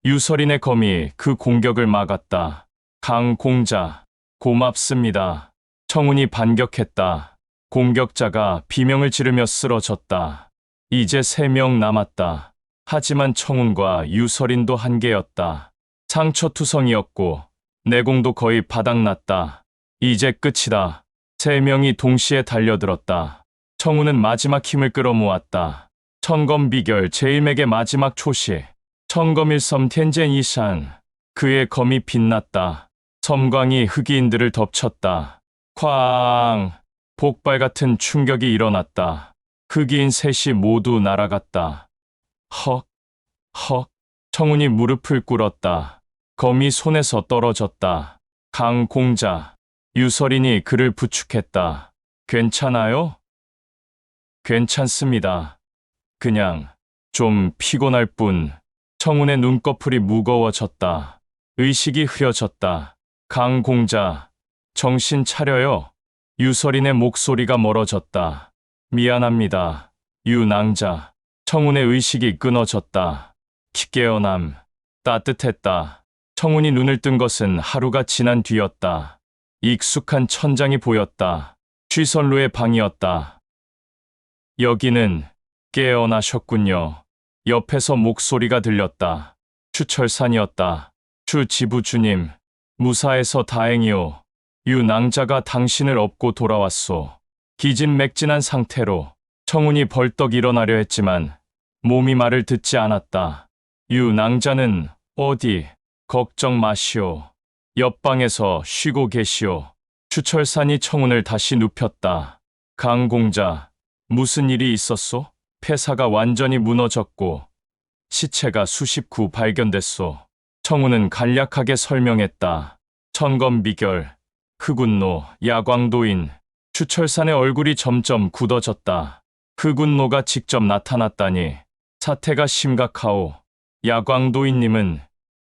유설인의 검이 그 공격을 막았다. 강공자, 고맙습니다. 청운이 반격했다. 공격자가 비명을 지르며 쓰러졌다. 이제 3명 남았다. 하지만 청운과 유설인도 한계였다. 상처투성이었고 내공도 거의 바닥났다. 이제 끝이다. 3명이 동시에 달려들었다. 청운은 마지막 힘을 끌어모았다. 천검비결 제1맥의 마지막 초시. 천검일섬 텐젠 이산. 그의 검이 빛났다. 섬광이 흑인들을 덮쳤다. 쾅! 폭발 같은 충격이 일어났다. 흑인 셋이 모두 날아갔다. 헉! 청운이 무릎을 꿇었다. 검이 손에서 떨어졌다. 강공자, 유설인이 그를 부축했다. 괜찮아요? 괜찮습니다. 그냥 좀 피곤할 뿐. 청운의 눈꺼풀이 무거워졌다. 의식이 흐려졌다. 강공자, 정신 차려요. 유설인의 목소리가 멀어졌다. 미안합니다. 유낭자. 청운의 의식이 끊어졌다. 깨어남. 따뜻했다. 청운이 눈을 뜬 것은 하루가 지난 뒤였다. 익숙한 천장이 보였다. 취선로의 방이었다. 여기는 깨어나셨군요. 옆에서 목소리가 들렸다. 추철산이었다. 추 지부주님, 무사해서 다행이오. 유낭자가 당신을 업고 돌아왔소. 기진맥진한 상태로 청운이 벌떡 일어나려 했지만 몸이 말을 듣지 않았다. 유낭자는 어디? 걱정 마시오. 옆방에서 쉬고 계시오. 추철산이 청운을 다시 눕혔다. 강공자, 무슨 일이 있었소? 폐사가 완전히 무너졌고 시체가 수십 구 발견됐소. 청운은 간략하게 설명했다. 천검비결, 흑운노, 야광도인. 추철산의 얼굴이 점점 굳어졌다. 흑운노가 직접 나타났다니 사태가 심각하오. 야광도인님은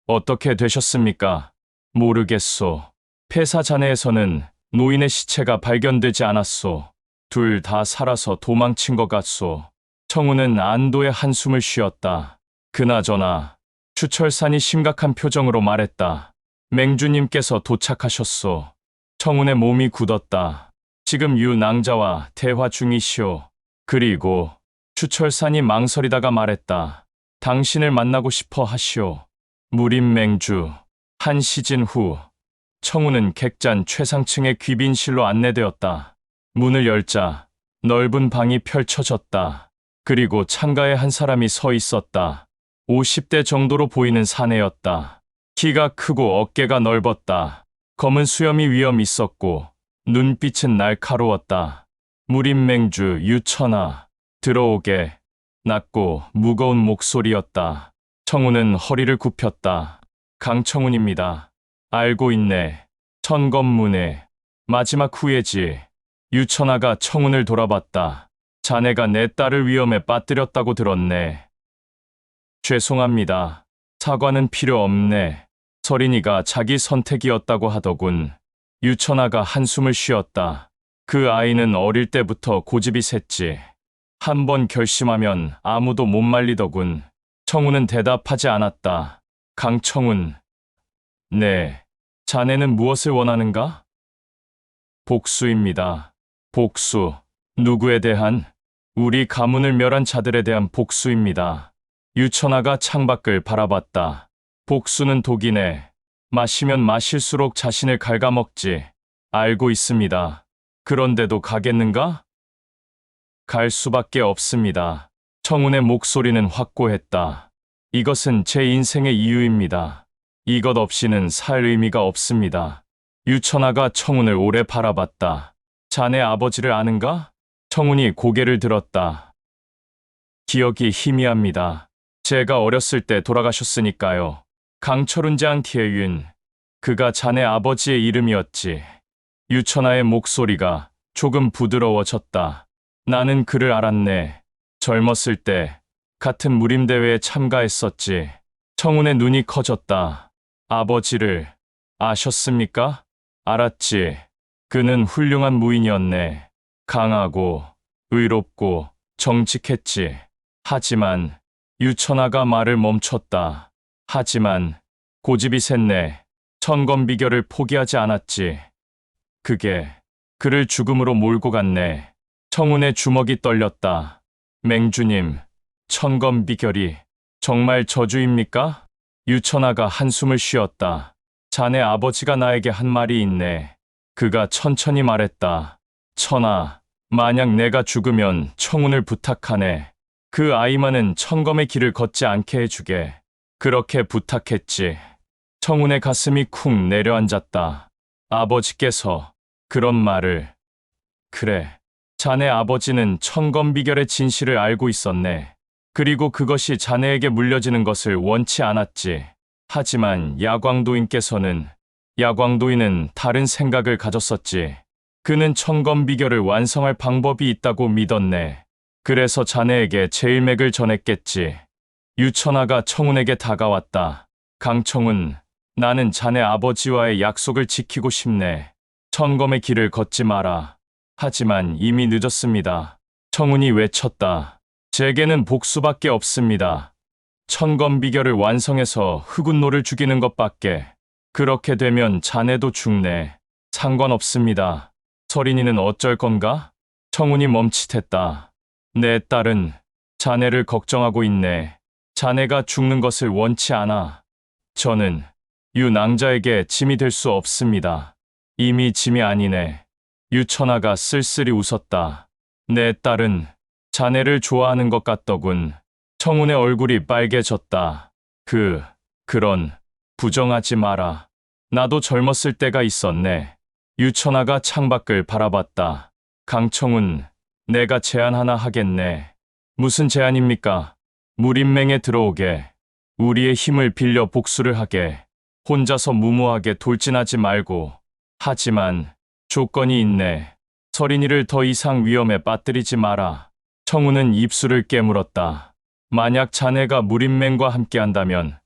어떻게 되셨습니까? 모르겠소. 폐사 잔해에서는 노인의 시체가 발견되지 않았소. 둘 다 살아서 도망친 것 같소. 청우는 안도의 한숨을 쉬었다. 그나저나 추철산이 심각한 표정으로 말했다. 맹주님께서 도착하셨소. 청운의 몸이 굳었다. 지금 유낭자와 대화 중이시오. 그리고 추철산이 망설이다가 말했다. 당신을 만나고 싶어 하시오. 무림맹주. 한 시즌 후 청우는 객잔 최상층의 귀빈실로 안내되었다. 문을 열자 넓은 방이 펼쳐졌다. 그리고 창가에 한 사람이 서 있었다. 50대 정도로 보이는 사내였다. 키가 크고 어깨가 넓었다. 검은 수염이 위엄 있었고 눈빛은 날카로웠다. 무림맹주 유천아, 들어오게. 낮고 무거운 목소리였다. 청우는 허리를 굽혔다. 강청운입니다. 알고 있네. 천검문의 마지막 후예지. 유천아가 청운을 돌아봤다. 자네가 내 딸을 위험에 빠뜨렸다고 들었네. 죄송합니다. 사과는 필요 없네. 서린이가 자기 선택이었다고 하더군. 유천아가 한숨을 쉬었다. 그 아이는 어릴 때부터 고집이 셌지. 한 번 결심하면 아무도 못 말리더군. 청운은 대답하지 않았다. 강청운. 네. 자네는 무엇을 원하는가? 복수입니다. 복수. 누구에 대한? 우리 가문을 멸한 자들에 대한 복수입니다. 유천아가 창밖을 바라봤다. 복수는 독이네. 마시면 마실수록 자신을 갉아먹지. 알고 있습니다. 그런데도 가겠는가? 갈 수밖에 없습니다. 청운의 목소리는 확고했다. 이것은 제 인생의 이유입니다. 이것 없이는 살 의미가 없습니다. 유천아가 청운을 오래 바라봤다. 자네 아버지를 아는가? 청운이 고개를 들었다. 기억이 희미합니다. 제가 어렸을 때 돌아가셨으니까요. 강철운장 티에윤. 그가 자네 아버지의 이름이었지. 유천아의 목소리가 조금 부드러워졌다. 나는 그를 알았네. 젊었을 때 같은 무림대회에 참가했었지. 청운의 눈이 커졌다. 아버지를 아셨습니까? 알았지. 그는 훌륭한 무인이었네. 강하고 의롭고 정직했지. 하지만 유천아가 말을 멈췄다. 하지만 고집이 셌네. 천검비결을 포기하지 않았지. 그게 그를 죽음으로 몰고 갔네. 청운의 주먹이 떨렸다. 맹주님, 천검비결이 정말 저주입니까? 유천아가 한숨을 쉬었다. 자네 아버지가 나에게 한 말이 있네. 그가 천천히 말했다. 천아, 만약 내가 죽으면 청운을 부탁하네. 그 아이만은 천검의 길을 걷지 않게 해주게. 그렇게 부탁했지. 청운의 가슴이 쿵 내려앉았다. 아버지께서 그런 말을. 그래. 자네 아버지는 천검비결의 진실을 알고 있었네. 그리고 그것이 자네에게 물려지는 것을 원치 않았지. 하지만 야광도인은 다른 생각을 가졌었지. 그는 천검비결을 완성할 방법이 있다고 믿었네. 그래서 자네에게 제일맥을 전했겠지. 유천아가 청운에게 다가왔다. 강청운, 나는 자네 아버지와의 약속을 지키고 싶네. 천검의 길을 걷지 마라. 하지만 이미 늦었습니다. 청운이 외쳤다. 제게는 복수밖에 없습니다. 천검비결을 완성해서 흑운노를 죽이는 것밖에. 그렇게 되면 자네도 죽네. 상관없습니다. 서린이는 어쩔 건가? 청운이 멈칫했다. 내 딸은 자네를 걱정하고 있네. 자네가 죽는 것을 원치 않아. 저는 유 낭자에게 짐이 될 수 없습니다. 이미 짐이 아니네. 유천하가 쓸쓸히 웃었다. 내 딸은 자네를 좋아하는 것 같더군. 청운의 얼굴이 빨개졌다. 그런, 부정하지 마라. 나도 젊었을 때가 있었네. 유천하가 창밖을 바라봤다. 강청운, 내가 제안 하나 하겠네. 무슨 제안입니까? 무림맹에 들어오게. 우리의 힘을 빌려 복수를 하게. 혼자서 무모하게 돌진하지 말고. 하지만 조건이 있네. 서린이를 더 이상 위험에 빠뜨리지 마라. 청운은 입술을 깨물었다. 만약 자네가 무림맹과 함께한다면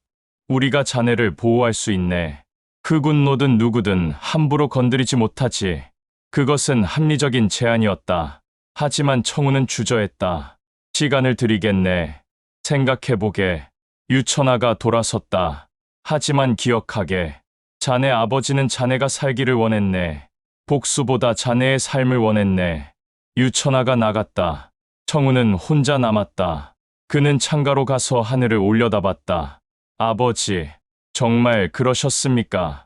우리가 자네를 보호할 수 있네. 흑운노든 누구든 함부로 건드리지 못하지. 그것은 합리적인 제안이었다. 하지만 청운은 주저했다. 시간을 드리겠네. 생각해보게. 유천하가 돌아섰다. 하지만 기억하게. 자네 아버지는 자네가 살기를 원했네. 복수보다 자네의 삶을 원했네. 유천하가 나갔다. 청운은 혼자 남았다. 그는 창가로 가서 하늘을 올려다봤다. 아버지, 정말 그러셨습니까?